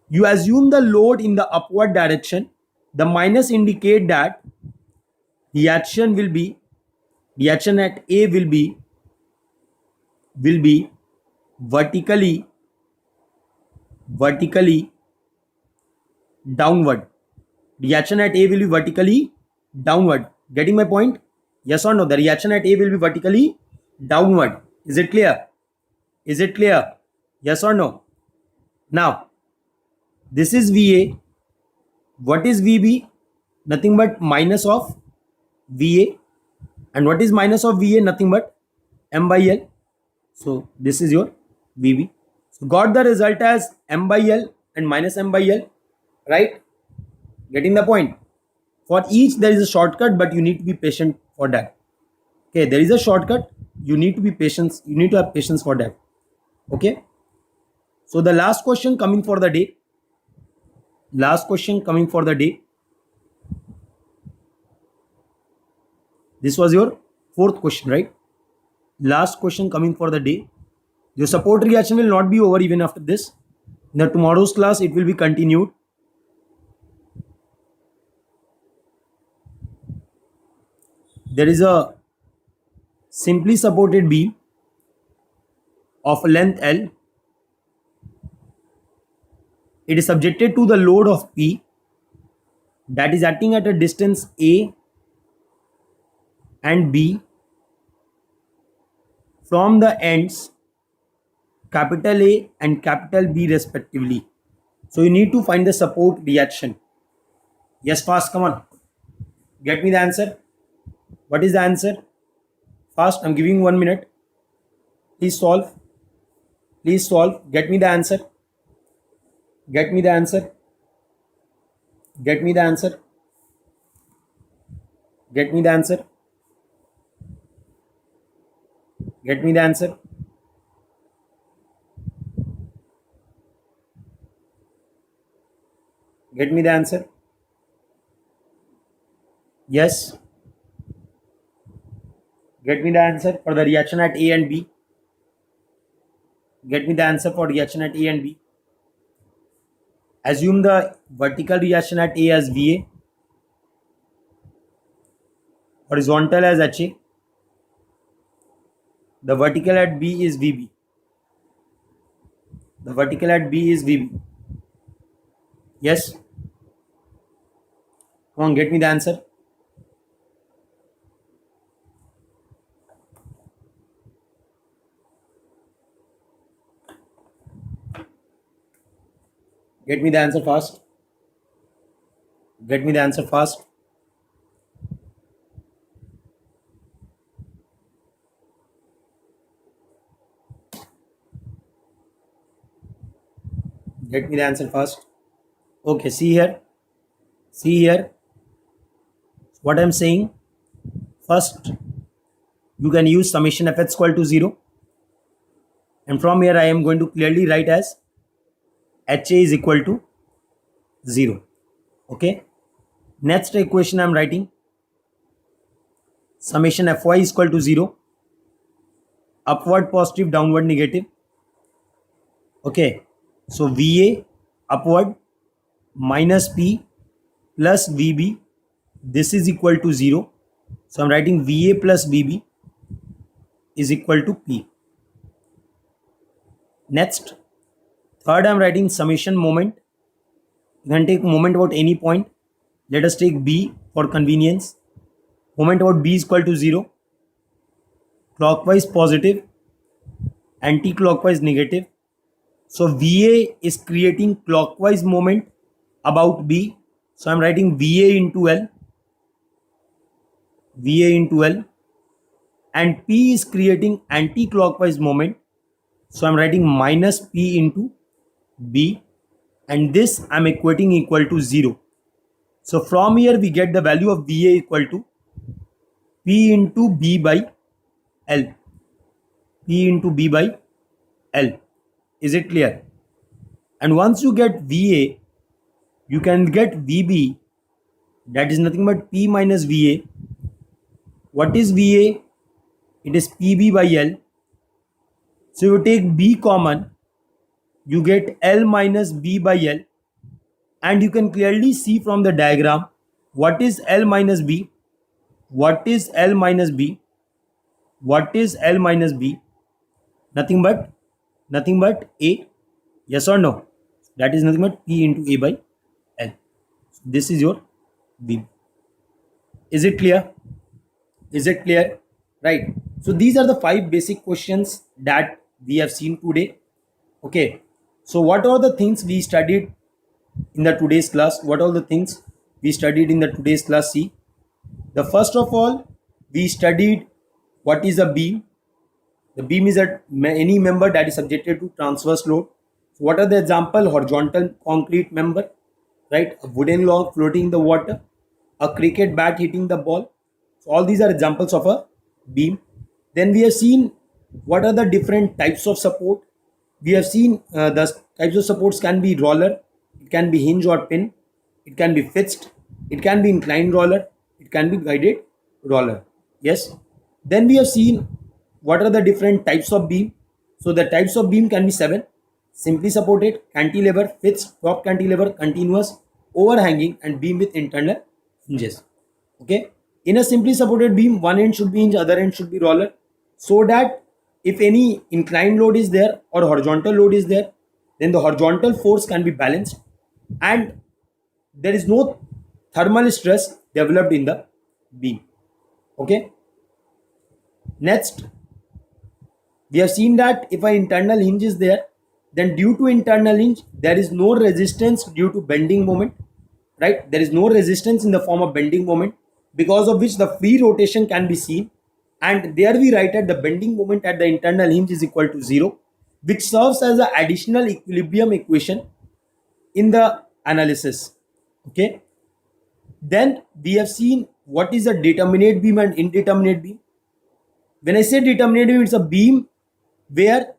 You assume the load in the upward direction. The minus indicate that reaction at A will be vertically downward. Reaction at A will be vertically downward. Getting my point? Yes or no? The reaction at A will be vertically downward. Is it clear? Is it clear? Yes or no? Now, this is VA. What is VB? Nothing but minus of VA. And what is minus of VA? Nothing but M by L. So this is your VB. So got the result as M by L and minus M by L, right? Getting the point? For each there is a shortcut, but you need to be patient for that. Okay, there is a shortcut. You need to be patient. You need to have patience for that. Okay. So the last question coming for the day. Last question coming for the day. This was your fourth question, right? Last question coming for the day. Your support reaction will not be over even after this. In the tomorrow's class, it will be continued. There is a simply supported beam of length L. It is subjected to the load of P that is acting at a distance A and B from the ends capital A and capital B respectively. So you need to find the support reaction. Yes, fast, come on. Get me the answer. What is the answer? Fast, I'm giving 1 minute. Please solve. Please solve. Get me the answer. Get me the answer. Get me the answer. Get me the answer. Get me the answer. Get me the answer. Yes. Get me the answer for the reaction at A and B. Get me the answer for reaction at A and B. Assume the vertical reaction at A as VA, horizontal as HA. The vertical at B is VB. The vertical at B is VB. Yes? Come on, get me the answer. Get me the answer fast. Get me the answer fast. Get me the answer first. Okay, see here. See here. What I'm saying. First, you can use summation fx equal to 0. And from here, I am going to clearly write as HA is equal to 0. Okay. Next equation I am writing. Summation Fy is equal to 0. Upward positive, downward negative. Okay. So VA upward minus P plus VB. This is equal to 0. So I'm writing VA plus VB is equal to P. Next, third I'm writing summation moment. You can take moment about any point. Let us take B for convenience. Moment about B is equal to 0. Clockwise positive, anti-clockwise negative. So VA is creating clockwise moment about B. So I'm writing VA into L. VA into L. And P is creating anti-clockwise moment. So I'm writing minus P into B. And this I'm equating equal to 0. So from here we get the value of VA equal to P into B by L. P into B by L. Is it clear? And once you get VA, you can get VB. That is nothing but P minus VA. What is VA? It is PB by L. So you take B common, you get L minus B by L. And you can clearly see from the diagram what is L minus B. What is L minus B? What is L minus B? Nothing but A. Yes or no? That is nothing but P into A by L. This is your B. Is it clear? Is it clear? Right. So these are the 5 basic questions that we have seen today. Okay. So what are the things we studied in the today's class? What are the things we studied in the today's class? See, the first of all, we studied what is a beam. The beam is any member that is subjected to transverse load. So what are the example? Horizontal concrete member, right? A wooden log floating in the water, a cricket bat hitting the ball. So all these are examples of a beam. Then we have seen what are the different types of support. We have seen the types of supports can be roller, it can be hinge or pin, it can be fixed, it can be inclined roller, it can be guided roller. Yes. Then we have seen what are the different types of beam. So the types of beam can be 7. Simply supported, cantilever, fixed, top cantilever, continuous, overhanging, and beam with internal hinges. Okay. In a simply supported beam, one end should be hinge, other end should be roller, so that if any inclined load is there or horizontal load is there, then the horizontal force can be balanced and there is no thermal stress developed in the beam. Okay. Next, we have seen that if an internal hinge is there, then due to internal hinge, there is no resistance due to bending moment, right? There is no resistance in the form of bending moment, because of which the free rotation can be seen. And there we write that the bending moment at the internal hinge is equal to 0, which serves as an additional equilibrium equation in the analysis. Okay. Then we have seen what is a determinate beam and indeterminate beam. When I say determinate beam, it's a beam where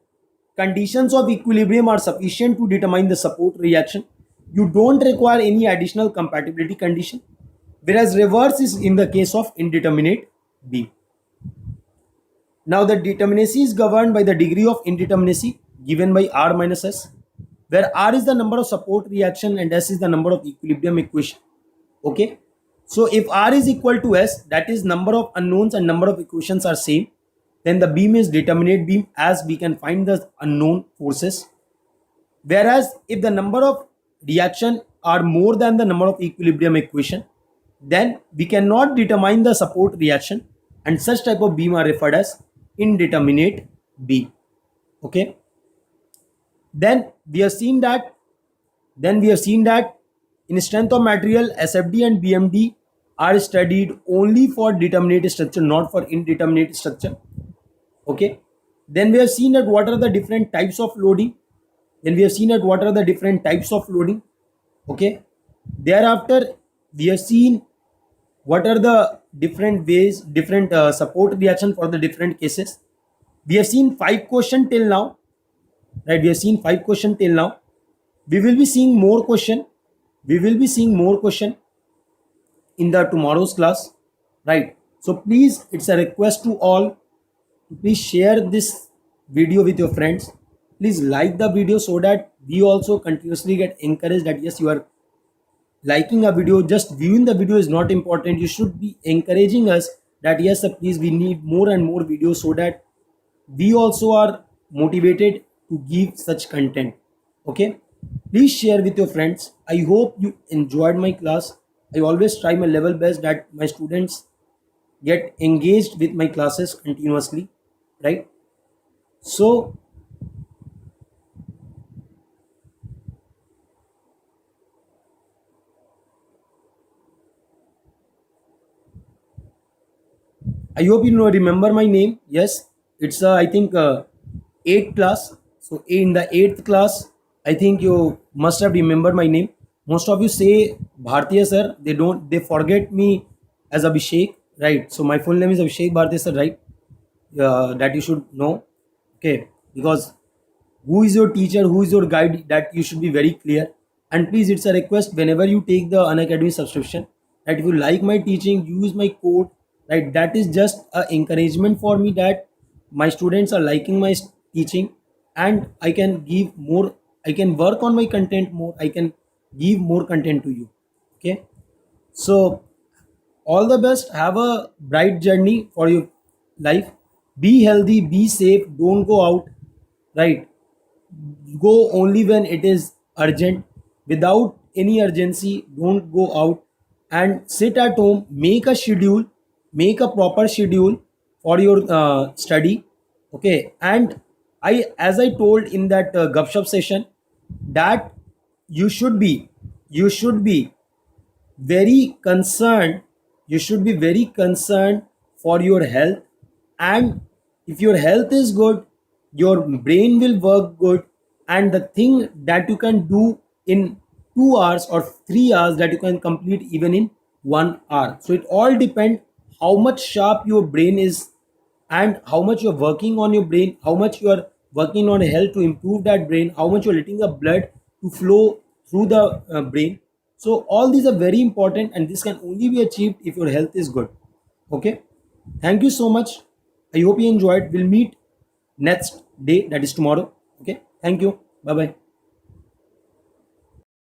conditions of equilibrium are sufficient to determine the support reaction. You don't require any additional compatibility condition, whereas reverse is in the case of indeterminate beam. Now the determinacy is governed by the degree of indeterminacy given by R minus S, where R is the number of support reaction and S is the number of equilibrium equation. Okay. So if R is equal to S, that is number of unknowns and number of equations are same, then the beam is determinate beam, as we can find the unknown forces. Whereas if the number of reaction are more than the number of equilibrium equation, then we cannot determine the support reaction, and such type of beam are referred as indeterminate beam. Okay. Then we have seen that in strength of material, SFD and BMD are studied only for determinate structure, not for indeterminate structure. Okay. Then we have seen that what are the different types of loading. Then we have seen at what are the different types of loading. Okay. Thereafter, we have seen what are the different ways, different support reaction for the different cases. We have seen 5 questions till now, right? We have seen 5 questions till now. We will be seeing more question. We will be seeing more question in the tomorrow's class, right? So please, it's a request to all, please share this video with your friends. Please like the video so that we also continuously get encouraged that yes, you are liking a video. Just viewing the video is not important. You should be encouraging us that yes sir, please, we need more and more videos so that we also are motivated to give such content. Okay, please share with your friends. I hope you enjoyed my class. I always try my level best that my students get engaged with my classes continuously, right? So I hope you know remember my name. Yes, it's I think eighth class. So in the eighth class, I think you must have remembered my name. Most of you say Bhartiya sir. They forget me as Abhishek, right? So my full name is Abhishek Bhartiya sir, right? That you should know. Okay, because who is your teacher, who is your guide, that you should be very clear. And please, it's a request whenever you take the Unacademy subscription that if you like my teaching, use my code, right? That is just a encouragement for me that my students are liking my teaching, and I can give more, I can work on my content more, I can give more content to you. Okay, so all the best. Have a bright journey for your life. Be healthy, be safe, don't go out, right? Go only when it is urgent. Without any urgency, don't go out, and sit at home. Make a schedule, make a proper schedule for your study. Okay, and I, as I told in that gupshup session, that you should be, you should be very concerned, you should be very concerned for your health. And if your health is good, your brain will work good, and the thing that you can do in 2 hours or 3 hours, that you can complete even in 1 hour. So it all depends how much sharp your brain is, and how much you're working on your brain, how much you are working on health to improve that brain, how much you're letting the blood to flow through the brain. So all these are very important, and this can only be achieved if your health is good. Okay, thank you so much. I hope you enjoyed. We'll meet next day, that is tomorrow. Okay, thank you. Bye bye.